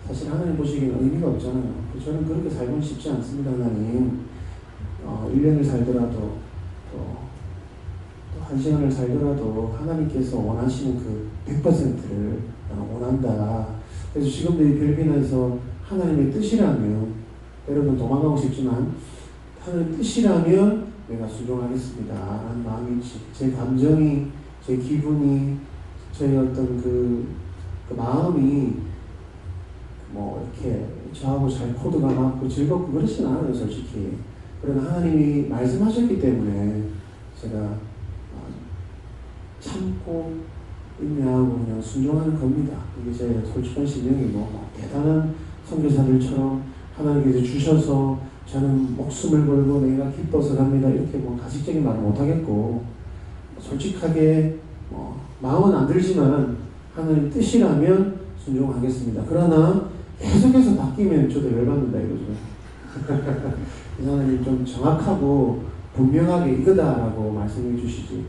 사실 하나님 보시기에는 의미가 없잖아요. 저는 그렇게 살고는 싶지 않습니다. 하나님 1년을 살더라도 또 1시간을 살더라도 하나님께서 원하시는 그 100%를 원한다. 그래서 지금도 이 필리핀에서 하나님의 뜻이라면 여러분 도망가고 싶지만 하나님의 뜻이라면 내가 순종하겠습니다 라는 마음이 있지. 제 감정이, 제 기분이, 저의 어떤 그 마음이 이렇게 저하고 잘 코드가 맞고 즐겁고 그렇진 않아요, 솔직히. 그러나 하나님이 말씀하셨기 때문에 제가 참고 인내하고 그냥 순종하는 겁니다. 이게 제 솔직한 신령이고 대단한 선교사들처럼 하나님께서 주셔서 저는 목숨을 걸고 내가 기뻐서 갑니다 이렇게 가식적인 말은 못하겠고 솔직하게 마음은 안 들지만 하나님 뜻이라면 순종하겠습니다. 그러나 계속해서 바뀌면 저도 열받는다 이거죠. 하나님 좀 정확하고 분명하게 이거다라고 말씀해 주시지.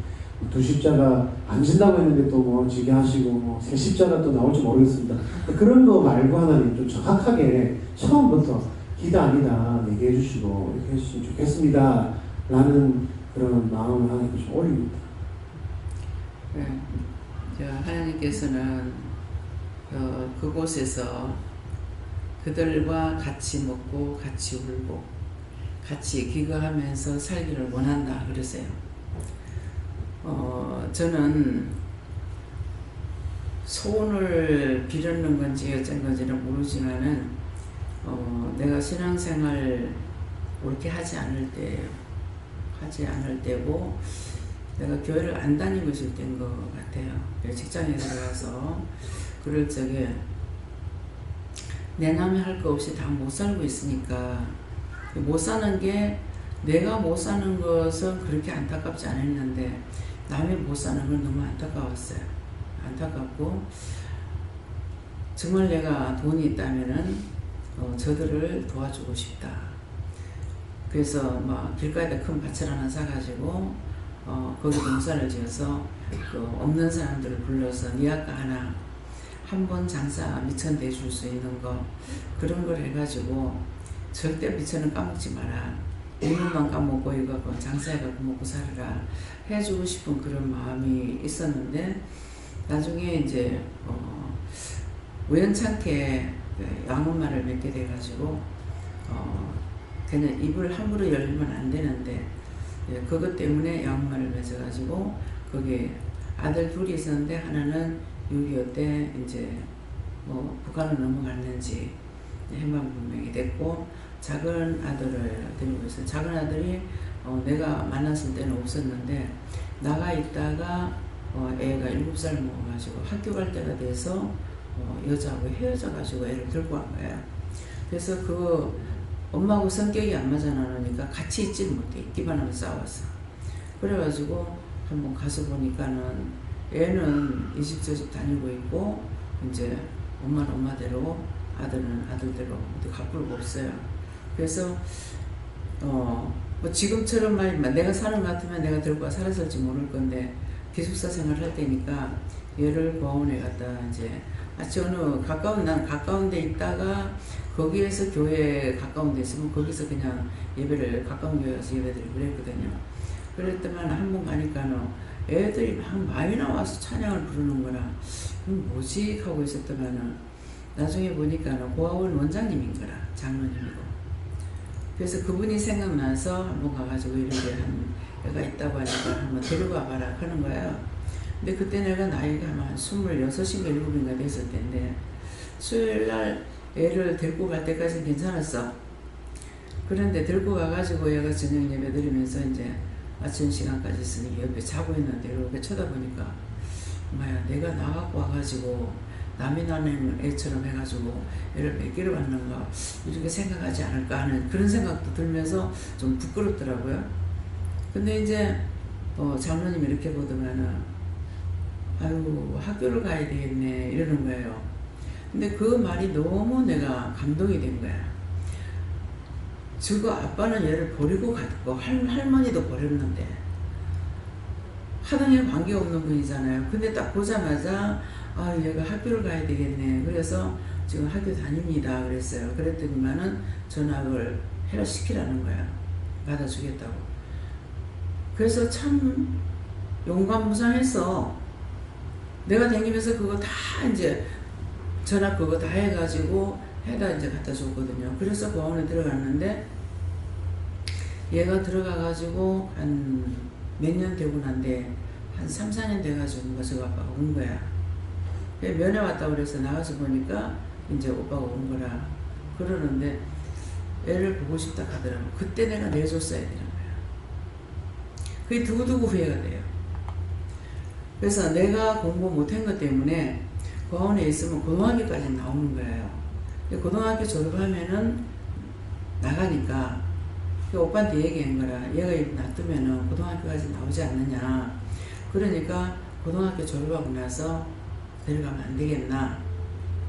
두 십자가 안 진다고 했는데 또 지게 하시고 세 십자가 또 나올지 모르겠습니다. 그런 거 말고 하나님 좀 정확하게 처음부터 기다 아니다 얘기해 주시고 이렇게 해주시면 좋겠습니다 라는 그런 마음을 하나님께 좀 올립니다. 하나님께서는 그곳에서 그들과 같이 먹고 같이 울고 같이 기거하면서 살기를 원한다 그러세요. 저는 소원을 빌었는 건지 어쩐 건지는 모르지만은 내가 신앙생활 옳게 하지 않을 때고 내가 교회를 안 다니고 있을 때인 것 같아요. 직장에 들어가서 그럴 적에 내 남이 할 거 없이 다 못 살고 있으니까 못 사는 게 내가 못 사는 것은 그렇게 안타깝지 않았는데 남이 못 사는 건 너무 안타까웠어요. 안타깝고 정말 내가 돈이 있다면은 저들을 도와주고 싶다. 그래서 막 길가에다 큰 밭을 하나 사가지고 거기 농사를 지어서 그 없는 사람들을 불러서 니 아까 하나 한 번 장사 미천 대줄 수 있는 거 그런 걸 해가지고 절대 미천은 까먹지 마라. 이놈만 까먹고 이거 장사해갖고 먹고 살아라 해주고 싶은 그런 마음이 있었는데 나중에 이제 우연찮게 양엄마를 맺게 돼가지고 그냥 입을 함부로 열면 안 되는데 그것 때문에 양엄마를 맺어가지고 거기 아들 둘이 있었는데 하나는 6.25 때 이제 북한을 넘어갔는지 행방불명이 됐고 작은 아들을 데리고 있어요. 작은 아들이 내가 만났을 때는 없었는데 나가 있다가 애가 7살 먹어가지고 학교 갈 때가 돼서 여자하고 헤어져가지고 애를 들고 간 거예요. 그래서 그 엄마하고 성격이 안 맞아 나누니까 같이 있지는 못해. 있기만 하면 싸웠어. 그래가지고 한번 가서 보니까는 애는 이 집 저 집 다니고 있고 이제 엄마는 엄마대로 아들은 아들대로 어디 가꿀 거 없어요. 그래서 뭐 지금처럼 말이면 내가 사는 것 같으면 내가 들고 살았을지 모를 건데 기숙사 생활을 할 때니까 얘를 보험원에 갔다 이제 어느 난 가까운 데 있다가 거기에서 교회 가까운 데 있으면 거기서 그냥 예배를 가까운 교회 가서 예배드리고 그랬거든요. 그랬더만 한 번 가니까는 애들이 막 많이 나와서 찬양을 부르는 거라 뭐지 하고 있었더만은 나중에 보니까는 고아원 원장님인 거라 장로님이고. 그래서 그분이 생각나서 한번 가가지고 이렇게 한 애가 있다고 하니까 한번 데려가 봐라 하는 거예요. 근데 그때 내가 나이가 한 26인가 7인가 됐을 때인데 수요일날 애를 데리고 갈 때까지는 괜찮았어. 그런데 데리고 가가지고 얘가 저녁 예배 드리면서 이제 아침 시간까지 있으니 옆에 자고 있는데 이렇게 쳐다보니까 엄마야 내가 나갖고 와가지고 남이 나는 애처럼 해가지고 애를 뺏기러 왔는가 이렇게 생각하지 않을까 하는 그런 생각도 들면서 좀 부끄럽더라고요. 근데 이제 장로님이 이렇게 보더만은 아유 학교를 가야 되겠네 이러는 거예요. 근데 그 말이 너무 내가 감동이 된 거야. 저거 아빠는 얘를 버리고 갔고 할머니도 버렸는데 하등에 관계없는 분이잖아요. 근데 딱 보자마자 아 얘가 학교를 가야 되겠네. 그래서 지금 학교 다닙니다 그랬어요. 그랬더니만은 전학을 시키라는 거야. 받아주겠다고. 그래서 참 용감무상했어. 내가 다니면서 그거 다 이제 전학 그거 다 해가지고 해다 이제 갖다 줬거든요. 그래서 보험원에 들어갔는데 얘가 들어가가지고 한 몇 년 되고 난데 한 3, 4년 돼가지고 저가 아빠가 온 거야. 면회 왔다고 그래서 나가서 보니까 이제 오빠가 온 거라 그러는데 애를 보고 싶다 하더라고. 그때 내가 내줬어야 되는 거야. 그게 두고두고 후회가 돼요. 그래서 내가 공부 못한 것 때문에 고아원에 있으면 고등학교까지 나오는 거예요. 고등학교 졸업하면은 나가니까 오빠한테 얘기한 거라. 얘가 놔두면은 고등학교까지 나오지 않느냐. 그러니까 고등학교 졸업하고 나서 데려가면 안 되겠나.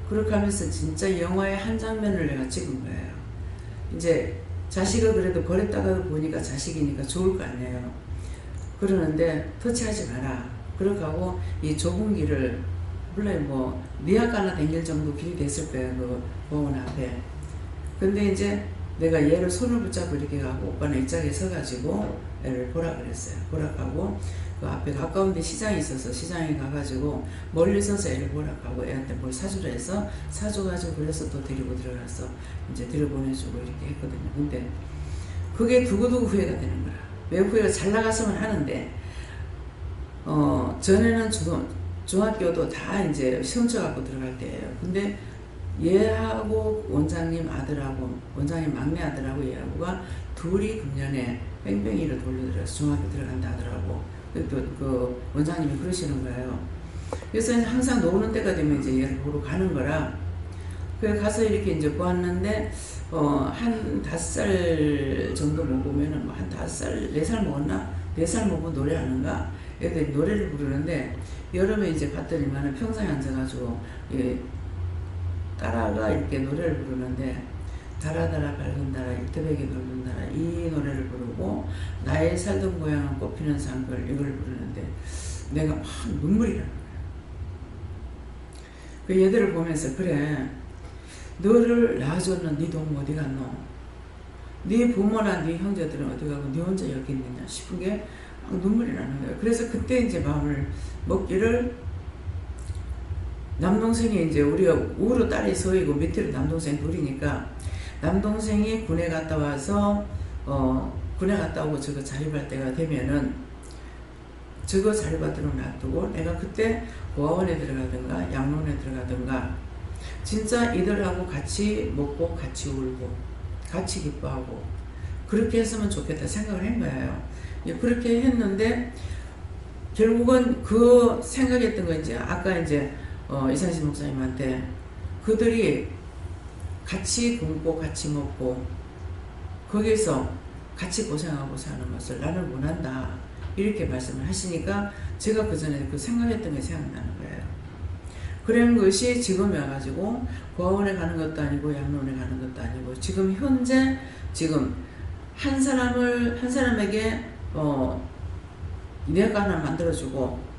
그렇게 하면서 진짜 영화의 한 장면을 내가 찍은 거예요. 이제 자식을 그래도 버렸다가 보니까 자식이니까 좋을 거 아니에요. 그러는데 터치하지 마라. 그렇게 하고 이 좁은 길을 물론 니아까나 댕길 정도 길이 됐을 거예요. 그 보원 앞에. 근데 이제 내가 얘를 손을 붙잡고 이렇게 가고 오빠는 이쪽에 서가지고 애를 보라 그랬어요. 보라 가고 그 앞에 가까운 데 시장이 있어서 시장에 가가지고 멀리 서서 애를 보라 가고 애한테 뭘 사주라 해서 사줘가지고 그래서 또 데리고 들어가서 이제 들여보내주고 이렇게 했거든요. 근데 그게 두고두고 후회가 되는 거야. 왜 후회가 잘 나갔으면 하는데 전에는 중학교도 다 이제 시험 쳐갖고 들어갈 때예요. 근데 얘하고 원장님 아들하고 원장님 막내 아들하고 얘하고가 둘이 금년에 뺑뺑이를 돌려들어서 중학교 들어간다 하더라고. 그 원장님이 그러시는 거예요. 그래서 항상 노는 때가 되면 이제 얘를 보러 가는 거라. 그래 가서 이렇게 이제 보았는데 한 5살 정도 먹으면은 한 5살, 4살 먹었나? 4살 먹으면 노래하는가? 애들이 노래를 부르는데 여름에 이제 갔더니만은 평상에 앉아가지고 따라가 이렇게 노래를 부르는데 달아달아 밝은 달아 일터백이 넓은 달아 이 노래를 부르고 나의 살던 고향은 꽃피는 산걸 이걸 부르는데 내가 막 눈물이 나는 거야. 그 얘들을 보면서 그래 너를 낳아줬는 네 동무 어디 갔노? 네 부모나 네 형제들은 어디 가고 네 혼자 여기 있느냐 싶은 게 막 눈물이 나는 거예요. 그래서 그때 이제 마음을 먹기를 남동생이 이제 우리가 우로 딸이 서이고 밑으로 남동생 둘이니까 남동생이 군에 갔다 와서 군에 갔다 오고 저거 자립할 때가 되면은 저거 자립하도록 놔두고 내가 그때 고아원에 들어가든가 양로원에 들어가든가 진짜 이들하고 같이 먹고 같이 울고 같이 기뻐하고 그렇게 했으면 좋겠다 생각을 한 거예요. 그렇게 했는데 결국은 그 생각했던 거 이제 아까 이제 이상신 목사님한테 그들이 같이 굶고 같이 먹고 거기서 같이 고생하고 사는 것을 나는 원한다 이렇게 말씀을 하시니까 제가 그 전에 그 생각했던 게 생각나는 거예요. 그런 것이 지금 와가지고 고아원에 가는 것도 아니고 양로원에 가는 것도 아니고 지금 현재 지금 한 사람에게 내가 하나 만들어주고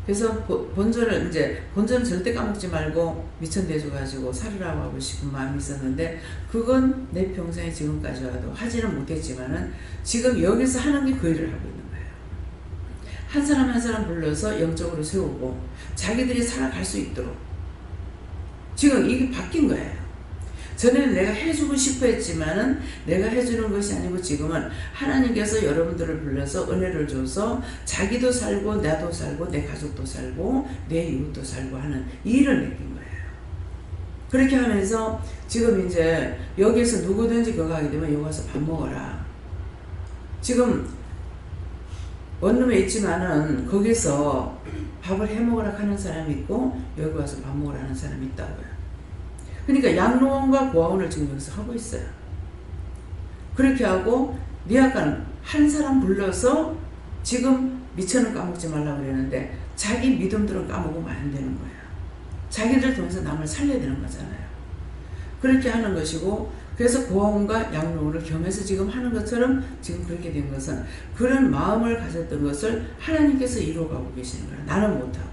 그래서 본전을 절대 까먹지 말고 미천대줘가지고 살으라고 하고 싶은 마음이 있었는데 그건 내 평생에 지금까지 와도 하지는 못했지만은 지금 여기서 하는 게 그 일을 하고 있는 거예요. 한 사람 한 사람 불러서 영적으로 세우고 자기들이 살아갈 수 있도록 지금 이게 바뀐 거예요. 전에는 내가 해주고 싶어 했지만은 내가 해주는 것이 아니고 지금은 하나님께서 여러분들을 불러서 은혜를 줘서 자기도 살고 나도 살고 내 가족도 살고 내 이웃도 살고 하는 이 일을 느낀 거예요. 그렇게 하면서 지금 이제 여기에서 누구든지 그거 하게 되면 여기 와서 밥 먹어라. 지금 원룸에 있지만은 거기서 밥을 해 먹으라 하는 사람이 있고 여기 와서 밥 먹으라 하는 사람이 있다고요. 그러니까 양로원과 고아원을 지금 여기서 하고 있어요. 그렇게 하고 네 아까는 한 사람 불러서 지금 미천을 까먹지 말라고 그랬는데 자기 믿음들은 까먹으면 안 되는 거예요. 자기들 통해서 남을 살려야 되는 거잖아요. 그렇게 하는 것이고 그래서 고아원과 양로원을 겸해서 지금 하는 것처럼 지금 그렇게 된 것은 그런 마음을 가졌던 것을 하나님께서 이루어가고 계시는 거예요. 나는 못하고.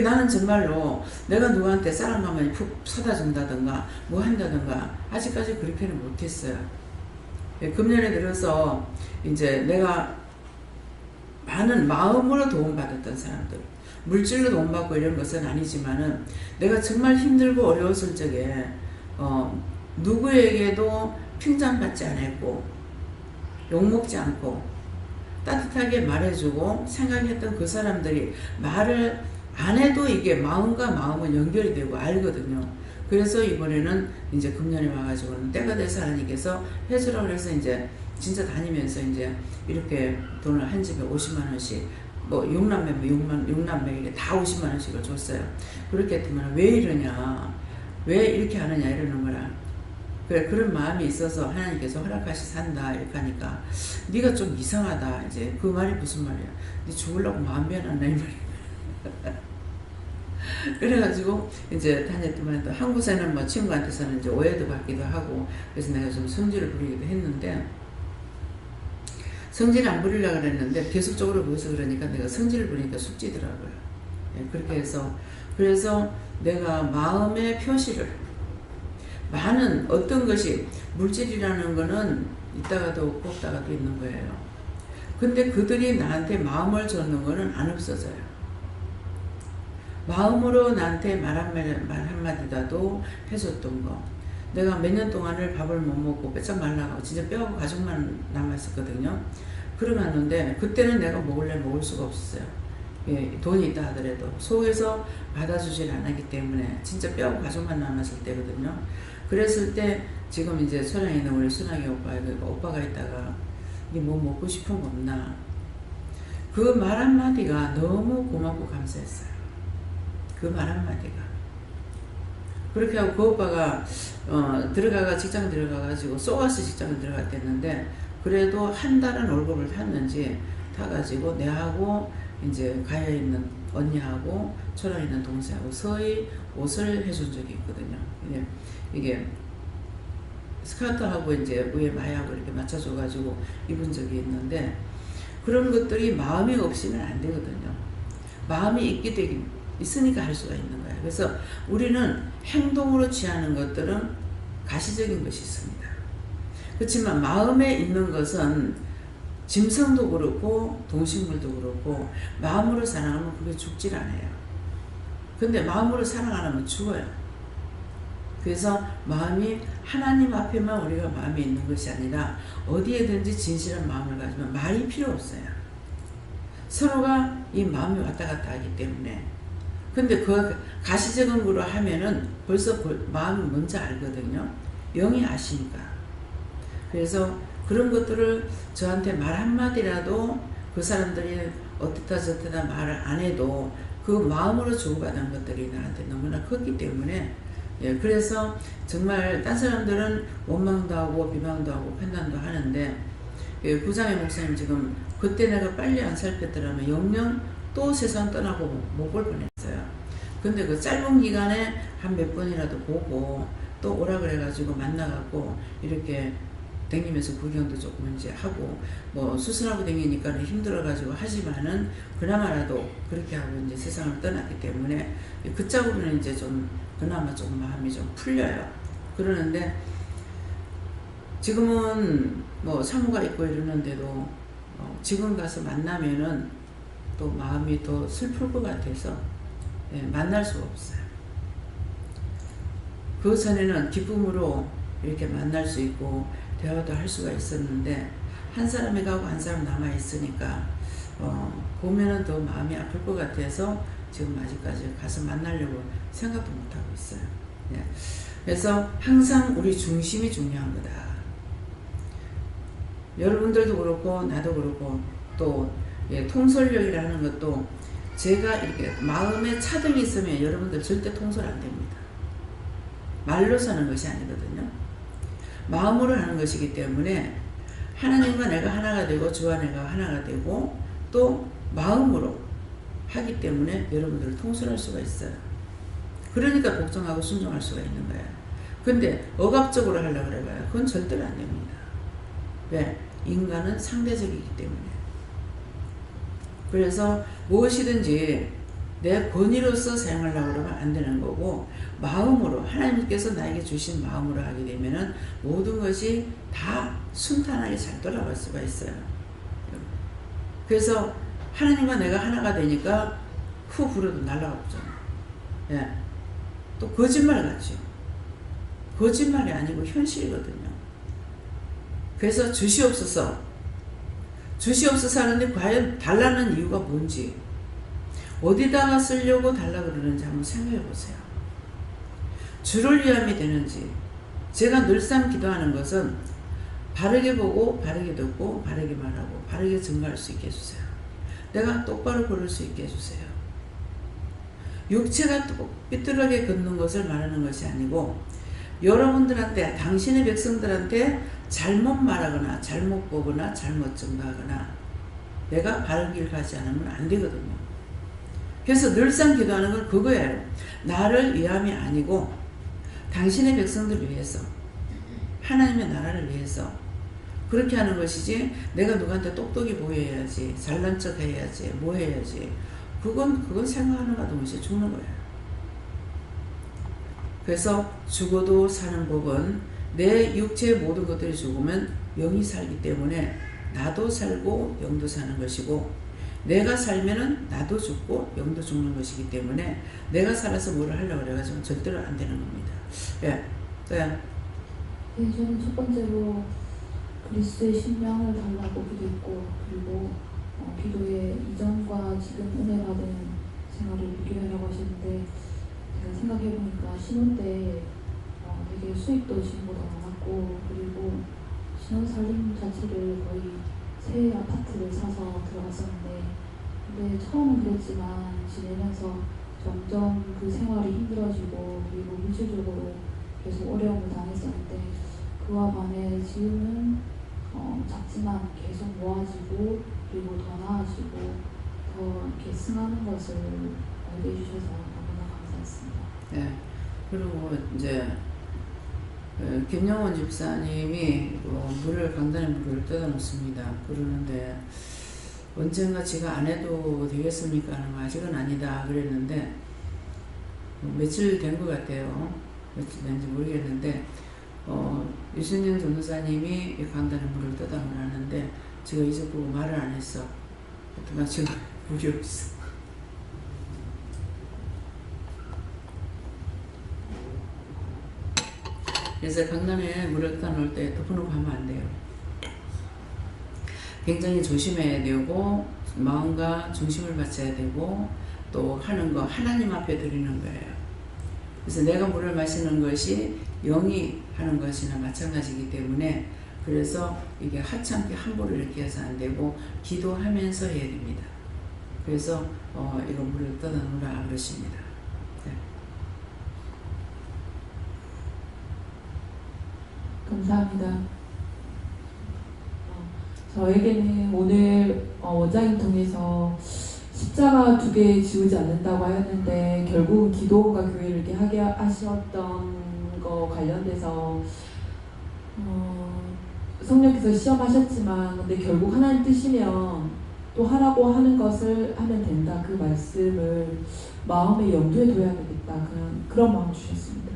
나는 정말로 내가 누구한테 사랑하면 푹 사다 준다든가 뭐 한다든가 아직까지 그렇게는 못했어요. 금년에 들어서 이제 내가 많은 마음으로 도움받았던 사람들 물질로 도움받고 이런 것은 아니지만은 내가 정말 힘들고 어려웠을 적에 누구에게도 칭찬받지 않았고 욕먹지 않고 따뜻하게 말해주고 생각했던 그 사람들이 말을 안 해도 이게 마음과 마음은 연결이 되고 알거든요. 그래서 이번에는 이제 금년에 와가지고는 때가 돼서 하나님께서 해주라고 해서 이제 진짜 다니면서 이제 이렇게 돈을 한 집에 50만원씩 뭐 6남매 이게 다 50만원씩을 줬어요. 그렇게 했더니 왜 이러냐 왜 이렇게 하느냐 이러는 거라. 그래 그런 마음이 있어서 하나님께서 허락하시 산다 이렇게 하니까 네가 좀 이상하다. 이제 그 말이 무슨 말이야. 네 죽으려고 마음 변했나 이 말이야. 그래가지고 이제 다녔더만 또 한 곳에는 뭐 친구한테서는 이제 오해도 받기도 하고 그래서 내가 좀 성질을 부리기도 했는데 성질을 안 부리려고 그랬는데 계속적으로 보여서 그러니까 내가 성질을 부리니까 숙지더라고요. 그렇게 해서 그래서 내가 마음의 표시를 많은 어떤 것이 물질이라는 거는 있다가도 없고 없다가도 있는 거예요. 근데 그들이 나한테 마음을 줬는 거는 안 없어져요. 마음으로 나한테 말 한마디라도 해줬던 거. 내가 몇 년 동안을 밥을 못 먹고 빼짝 말라가고 진짜 뼈하고 가죽만 남았었거든요. 그러갔는데 그때는 내가 먹을 수가 없었어요. 예, 돈이 있다 하더라도 속에서 받아주질 않았기 때문에 진짜 뼈 가족만 남았을 때거든요. 그랬을 때 지금 이제 소량이 있는 우리 순학이 오빠가 있다가 니 뭐 먹고 싶은 거 없나? 그 말 한마디가 너무 고맙고 감사했어요. 그 말 한마디가. 그렇게 하고 그 오빠가 직장 들어가가지고 소가스 직장에 들어갔댔는데 그래도 한 달은 월급을 탔는지 타가지고 내하고 이제 가야 있는 언니하고 초랑 있는 동생하고 서희 옷을 해준 적이 있거든요. 이게 스카트하고 이제 위에 마이하고 이렇게 맞춰줘가지고 입은 적이 있는데 그런 것들이 마음이 없이는 안 되거든요. 마음이 있으니까 할 수가 있는 거예요. 그래서 우리는 행동으로 취하는 것들은 가시적인 것이 있습니다. 그렇지만 마음에 있는 것은 짐승도 그렇고 동식물도 그렇고 마음으로 사랑하면 그게 죽질 않아요. 근데 마음으로 사랑 안 하면 죽어요. 그래서 마음이 하나님 앞에만 우리가 마음이 있는 것이 아니라 어디에든지 진실한 마음을 가지면 말이 필요 없어요. 서로가 이 마음이 왔다 갔다 하기 때문에. 근데 그 가시적인 거로 하면은 벌써 마음이 뭔지 알거든요. 영이 아시니까. 그래서 그런 것들을 저한테 말 한마디라도 그 사람들이 어떻다 저떻다 말을 안 해도 그 마음으로 주고받은 것들이 나한테 너무나 컸기 때문에 예, 그래서 정말 딴 사람들은 원망도 하고 비방도 하고 판단도 하는데 예, 구장의 목사님 지금 그때 내가 빨리 안 살폈더라면 영영 또 세상 떠나고 못 볼 뻔했어요. 근데 그 짧은 기간에 한 몇 번이라도 보고 또 오라 그래가지고 만나갖고 이렇게 댕기면서 구경도 조금 이제 하고 뭐 수술하고 댕기니까 힘들어가지고 하지만은 그나마라도 그렇게 하고 이제 세상을 떠났기 때문에 그 짝으로는 이제 좀 그나마 조금 마음이 좀 풀려요. 그러는데 지금은 뭐 사무가 있고 이러는데도 지금 가서 만나면은 또 마음이 더 슬플 것 같아서 예, 만날 수가 없어요. 그 전에는 기쁨으로 이렇게 만날 수 있고 대화도 할 수가 있었는데 한 사람이 가고 한 사람 남아 있으니까 보면은 더 마음이 아플 것 같아서 지금 아직까지 가서 만나려고 생각도 못하고 있어요. 예. 그래서 항상 우리 중심이 중요한 거다. 여러분들도 그렇고 나도 그렇고 또 예, 통솔력이라는 것도 제가 이렇게 마음에 차등이 있으면 여러분들 절대 통솔 안 됩니다. 말로 사는 것이 아니거든요. 마음으로 하는 것이기 때문에 하나님과 내가 하나가 되고 주와 내가 하나가 되고 또 마음으로 하기 때문에 여러분들을 통솔할 수가 있어요. 그러니까 복종하고 순종할 수가 있는 거예요. 근데 억압적으로 하려고 그래봐요. 그건 절대로 안 됩니다. 왜? 인간은 상대적이기 때문에. 그래서 무엇이든지 내 권위로서 사용하려고 그러면 안 되는 거고 마음으로 하나님께서 나에게 주신 마음으로 하게 되면은 모든 것이 다 순탄하게 잘 돌아갈 수가 있어요. 그래서 하나님과 내가 하나가 되니까 후 불어도 날아가잖아요. 예. 또 거짓말 같죠. 거짓말이 아니고 현실이거든요. 그래서 주시옵소서 하는데 과연 달라는 이유가 뭔지 어디다가 쓰려고 달라 그러는지 한번 생각해 보세요. 주를 위함이 되는지. 제가 늘상 기도하는 것은 바르게 보고 바르게 듣고 바르게 말하고 바르게 증거할 수 있게 해주세요. 내가 똑바로 걸을 수 있게 해주세요. 육체가 삐뚤하게 걷는 것을 말하는 것이 아니고 여러분들한테 당신의 백성들한테 잘못 말하거나 잘못 보거나 잘못 증거하거나 내가 바른 길 가지 않으면 안 되거든요. 그래서 늘상 기도하는 건 그거예요. 나를 위함이 아니고 당신의 백성들을 위해서 하나님의 나라를 위해서 그렇게 하는 것이지 내가 누구한테 똑똑히 보여야지 잘난 척 해야지 뭐 해야지 그건 생각하는가 동시에 죽는 거예요. 그래서 죽어도 사는 법은 내 육체의 모든 것들이 죽으면 영이 살기 때문에 나도 살고 영도 사는 것이고 내가 살면은 나도 죽고 영도 죽는 것이기 때문에 내가 살아서 뭐를 하려고 그래가지고 절대로 안 되는 겁니다. 예, 또야. 네, 저는 첫 번째로 그리스도의 신명을 달라고 기도했고 그리고 기도의 이전과 지금 은혜 받은 생활을 비교하라고 하셨는데 제가 생각해보니까 신혼 때 되게 수입도 지금보다 많았고 그리고 신혼 살림 자체를 거의 새 아파트를 사서 들어갔었는데 근데 처음은 그랬지만 지내면서 점점 그 생활이 힘들어지고 그리고 물질적으로 계속 어려움을 당했었는데 그와 반해 지금은 작지만 계속 모아지고 그리고 더 나아지고 더 이렇게 승하는 것을 알게 해주셔서 너무나 감사했습니다. 네. 그리고 이제 김영원 집사님이 강단의 물을 뜯어놓습니다. 그러는데 언젠가 제가 안 해도 되겠습니까? 아직은 아니다 그랬는데 며칠 된 것 같아요. 며칠 된지 모르겠는데 유승영 전도사님이 강단의 물을 뜯어놓으라는데 제가 이제 보고 말을 안 했어. 하여튼 지금 물이 없어. 그래서 강단에 물을 뜯어놓을 때 덮어놓고 하면 안 돼요. 굉장히 조심해야 되고 마음과 중심을 바쳐야 되고 또 하는 거 하나님 앞에 드리는 거예요. 그래서 내가 물을 마시는 것이 영이 하는 것이나 마찬가지이기 때문에 그래서 이게 하찮게 함부로 이렇게 해서 안 되고 기도하면서 해야 됩니다. 그래서 이거 물을 떠나놓으라 그러십니다. 네. 감사합니다. 저에게는 오늘 원장님 통해서 십자가 2개 지우지 않는다고 하였는데 결국은 기도원과 교회를 이렇게 하게 하셨던 거 관련돼서 성령께서 시험하셨지만 근데 결국 하나님 뜻이면 또 하라고 하는 것을 하면 된다. 그 말씀을 마음에 염두에 둬야 되겠다. 그런 마음 주셨습니다.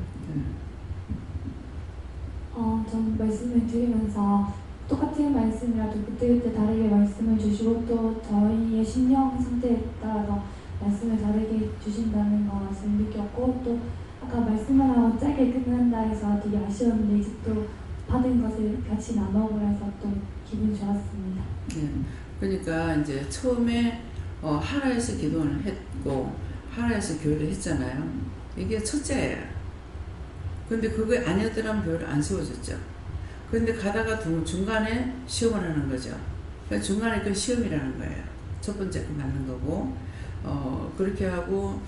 전 말씀을 드리면서 똑같은 말씀이라도 그때그때 다르게 말씀을 주시고 또 저희의 심령 상태에 따라서 말씀을 다르게 주신다는 것을 느꼈고 또 아까 말씀을 하고 짧게 끝난다 해서 되게 아쉬웠는데 이제 또 받은 것을 같이 나눠보면서 또 기분 좋았습니다. 네. 그러니까 이제 처음에 하라에서 기도를 했고 하라에서 교회를 했잖아요. 이게 첫째예요. 근데 그게 아니었더라면 교회를 안 세워졌죠. 근데 가다가 중간에 시험을 하는 거죠. 그러니까 중간에 그 시험이라는 거예요. 첫 번째 그 맞는 거고 그렇게 하고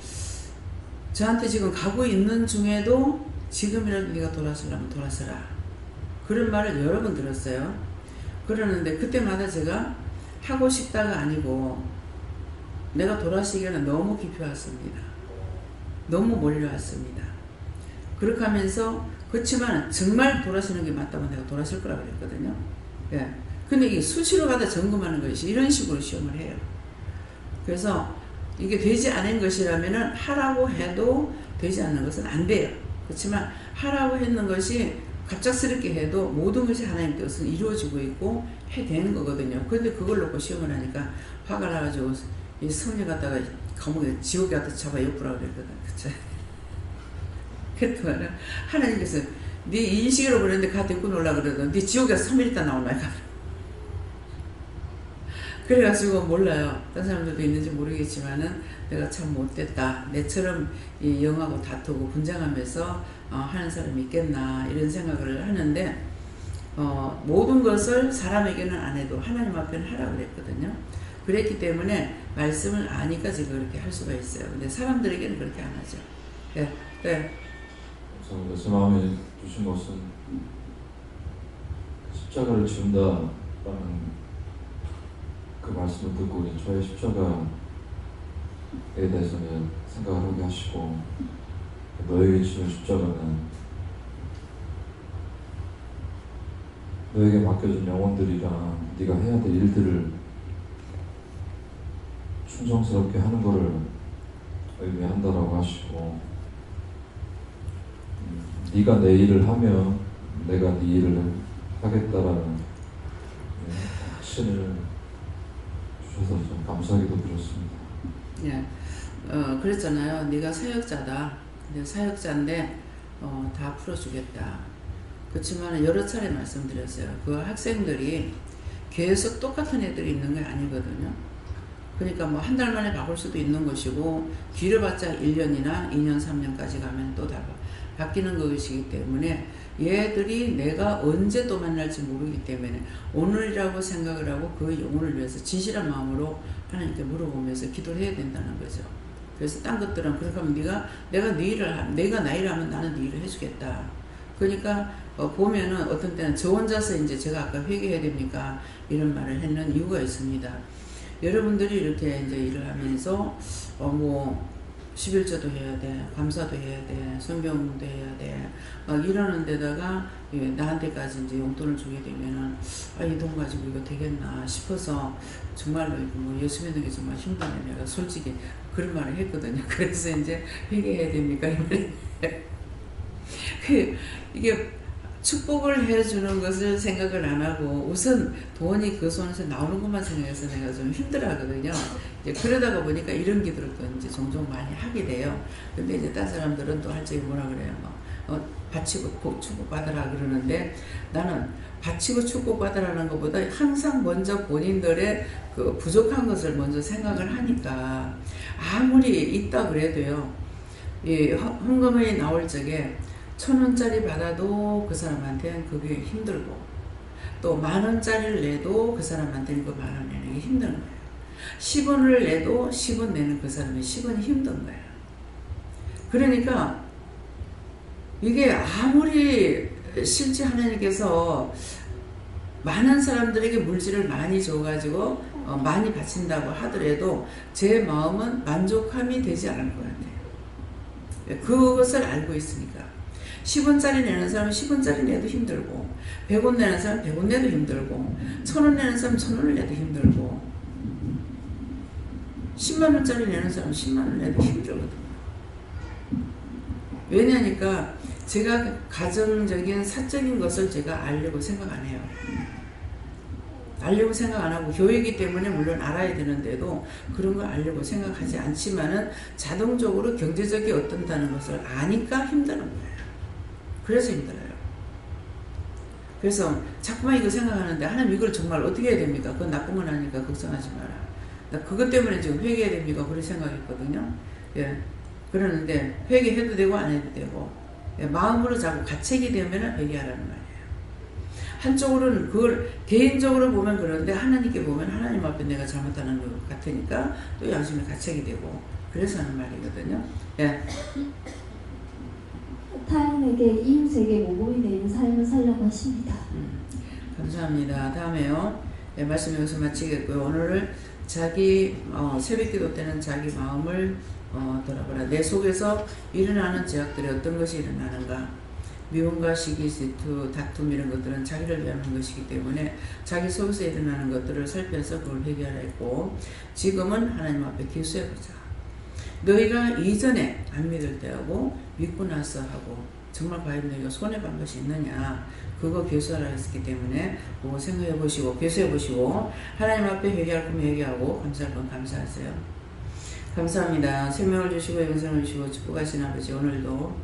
저한테 지금 가고 있는 중에도 지금이라도 네가 돌아서려면 돌아서라. 그런 말을 여러 번 들었어요. 그러는데 그때마다 제가 하고 싶다가 아니고 내가 돌아서기에는 너무 깊이 왔습니다. 너무 몰려왔습니다. 그렇게 하면서 그렇지만 정말 돌아서는 게 맞다면 내가 돌아설 거라고 그랬거든요. 예. 근데 이게 수시로 가다 점검하는 것이 이런 식으로 시험을 해요. 그래서 이게 되지 않은 것이라면은 하라고 해도 되지 않는 것은 안 돼요. 그렇지만 하라고 했는 것이 갑작스럽게 해도 모든 것이 하나님 뜻은 이루어지고 있고 해되는 거거든요. 그런데 그걸 놓고 시험을 하니까 화가 나가지고 이 성령 갖다가 감옥에 지옥에 갖다 잡아 엿보라고 그랬거든. 그쵸? 그랬더니 하나님께서 네 인식으로 그랬는데 가 데리고 놀라 그러더니 네 지옥에서 3일 있다 나온다. 그래가지고 몰라요. 다른 사람들도 있는지 모르겠지만은 내가 참 못됐다. 내처럼 이 영하고 다투고 분쟁하면서 하는 사람이 있겠나 이런 생각을 하는데 모든 것을 사람에게는 안 해도 하나님 앞에는 하라고 그랬거든요. 그랬기 때문에 말씀을 아니까 제가 그렇게 할 수가 있어요. 근데 사람들에게는 그렇게 안 하죠. 네. 네. 감사합니다. 제 마음에 주신 것은 십자가를 지운다라는 그 말씀을 듣고 저의 십자가에 대해서는 생각을 하게 하시고 너에게 지은 십자가는 너에게 맡겨진 영혼들이랑 네가 해야 될 일들을 충성스럽게 하는 것을 의미한다라고 하시고 네가 내 일을 하면 내가 네 일을 하겠다라는 확신을 주셔서 좀 감사하기도 들었습니다. 예, 그랬잖아요. 네가 사역자다. 근데 사역자인데 다 풀어주겠다. 그렇지만 여러 차례 말씀드렸어요. 그 학생들이 계속 똑같은 애들이 있는 게 아니거든요. 그러니까 뭐 한 달 만에 바꿀 수도 있는 것이고 길어봤자 1년이나 2년 3년까지 가면 또 다 바뀌는 것이기 때문에 얘들이 내가 언제 또 만날지 모르기 때문에 오늘이라고 생각을 하고 그 영혼을 위해서 진실한 마음으로 하나님께 물어보면서 기도를 해야 된다는 거죠. 그래서 딴 것들은 그렇게 하면 내가 나 일을 하면 나는 네 일을 해주겠다. 그러니까 보면은 어떤 때는 저 혼자서 이제 제가 아까 회개해야 됩니까? 이런 말을 했는 이유가 있습니다. 여러분들이 이렇게 이제 일을 하면서 뭐 11조도 해야 돼, 감사도 해야 돼, 성경도 해야 돼, 막 이러는 데다가 나한테까지 이제 용돈을 주게 되면은 이 돈 가지고 이거 되겠나 싶어서 정말로 뭐 예수 믿는 게 정말 힘드네. 내가 솔직히 그런 말을 했거든요. 그래서 이제 회개해야 됩니까? 이게 축복을 해주는 것을 생각을 안 하고 우선 돈이 그 손에서 나오는 것만 생각해서 내가 좀 힘들어 하거든요. 이제 그러다가 보니까 이런 기도를 또 이제 종종 많이 하게 돼요. 근데 이제 딴 사람들은 또 할 적이 뭐라 그래요. 바치고 축복받으라 그러는데 나는 바치고 축복받으라는 것보다 항상 먼저 본인들의 그 부족한 것을 먼저 생각을 하니까 아무리 있다 그래도요. 이 헌금이 나올 적에 1,000원짜리 받아도 그 사람한테는 그게 힘들고 또 10,000원짜리를 내도 그 사람한테는 그 10,000원 내는 게 힘든 거예요. 10원을 내도 10원 내는 그 사람이 10원이 힘든 거예요. 그러니까 이게 아무리 실제 하나님께서 많은 사람들에게 물질을 많이 줘가지고 많이 바친다고 하더라도 제 마음은 만족함이 되지 않을 것 같아요. 그것을 알고 있으니까 10원짜리 내는 사람은 10원짜리 내도 힘들고 100원 내는 사람은 100원 내도 힘들고 1,000원 내는 사람은 1,000원을 내도 힘들고 10만원짜리 내는 사람은 10만원 내도 힘들거든요. 왜냐니까 제가 가정적인 사적인 것을 제가 알려고 생각 안 해요. 알려고 생각 안 하고 교회이기 때문에 물론 알아야 되는데도 그런 걸 알려고 생각하지 않지만은 자동적으로 경제적이 어떤다는 것을 아니까 힘드는 거예요. 그래서 힘들어요. 그래서 자꾸만 이거 생각하는데 하나님 이걸 정말 어떻게 해야 됩니까? 그건 나쁜 건 아니니까 걱정하지 마라. 나 그것 때문에 지금 회개해야 됩니까? 그런 생각했거든요. 예. 그러는데 회개해도 되고 안 해도 되고 예. 마음으로 자꾸 가책이 되면 회개하라는 말이에요. 한쪽으로는 그걸 개인적으로 보면 그런데 하나님께 보면 하나님 앞에 내가 잘못하는 것 같으니까 또 양심이 가책이 되고 그래서 하는 말이거든요. 예. 타인에게 이웃에게 모범이 되는 삶을 살려고 하십니다. 감사합니다. 다음에요. 네, 말씀 여기서 마치겠고요. 오늘을 자기 새벽기도 때는 자기 마음을 돌아보라. 내 속에서 일어나는 죄악들이 어떤 것이 일어나는가. 미움과 시기, 질투, 다툼 이런 것들은 자기를 위한 것이기 때문에 자기 속에서 일어나는 것들을 살펴서 그걸 해결하라 했고 지금은 하나님 앞에 기수해보자. 너희가 이전에 안 믿을 때하고 믿고 나서 하고 정말 과연 너희가 손해본 것이 있느냐 그거 교수하라 했기 때문에 그거 생각해 보시고 교수해 보시고 하나님 앞에 회개할 거면 회개하고 감사할 건 감사하세요. 감사합니다. 생명을 주시고 영생을 주시고 축복하신 아버지 오늘도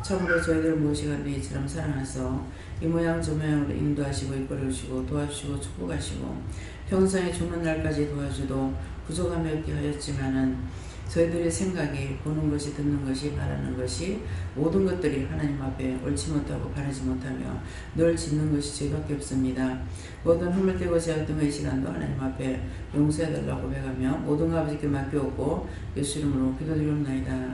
처음으로 저희들을 모시간데 이처럼 사랑하셔서 이 모양 저 모양으로 인도하시고 이끌어주시고 도와주시고 축복하시고 평생에 죽는 날까지 도와주도 부족함이 없게 하였지만은 저희들의 생각이 보는 것이 듣는 것이 말하는 것이 모든 것들이 하나님 앞에 옳지 못하고 바르지 못하며 늘 짓는 것이 죄밖에 없습니다. 모든 허물되고 죄악된 이 시간도 하나님 앞에 용서해달라고 고백하며 모든 아버지께 맡겨오고 예수 이름으로 기도드리옵나이다.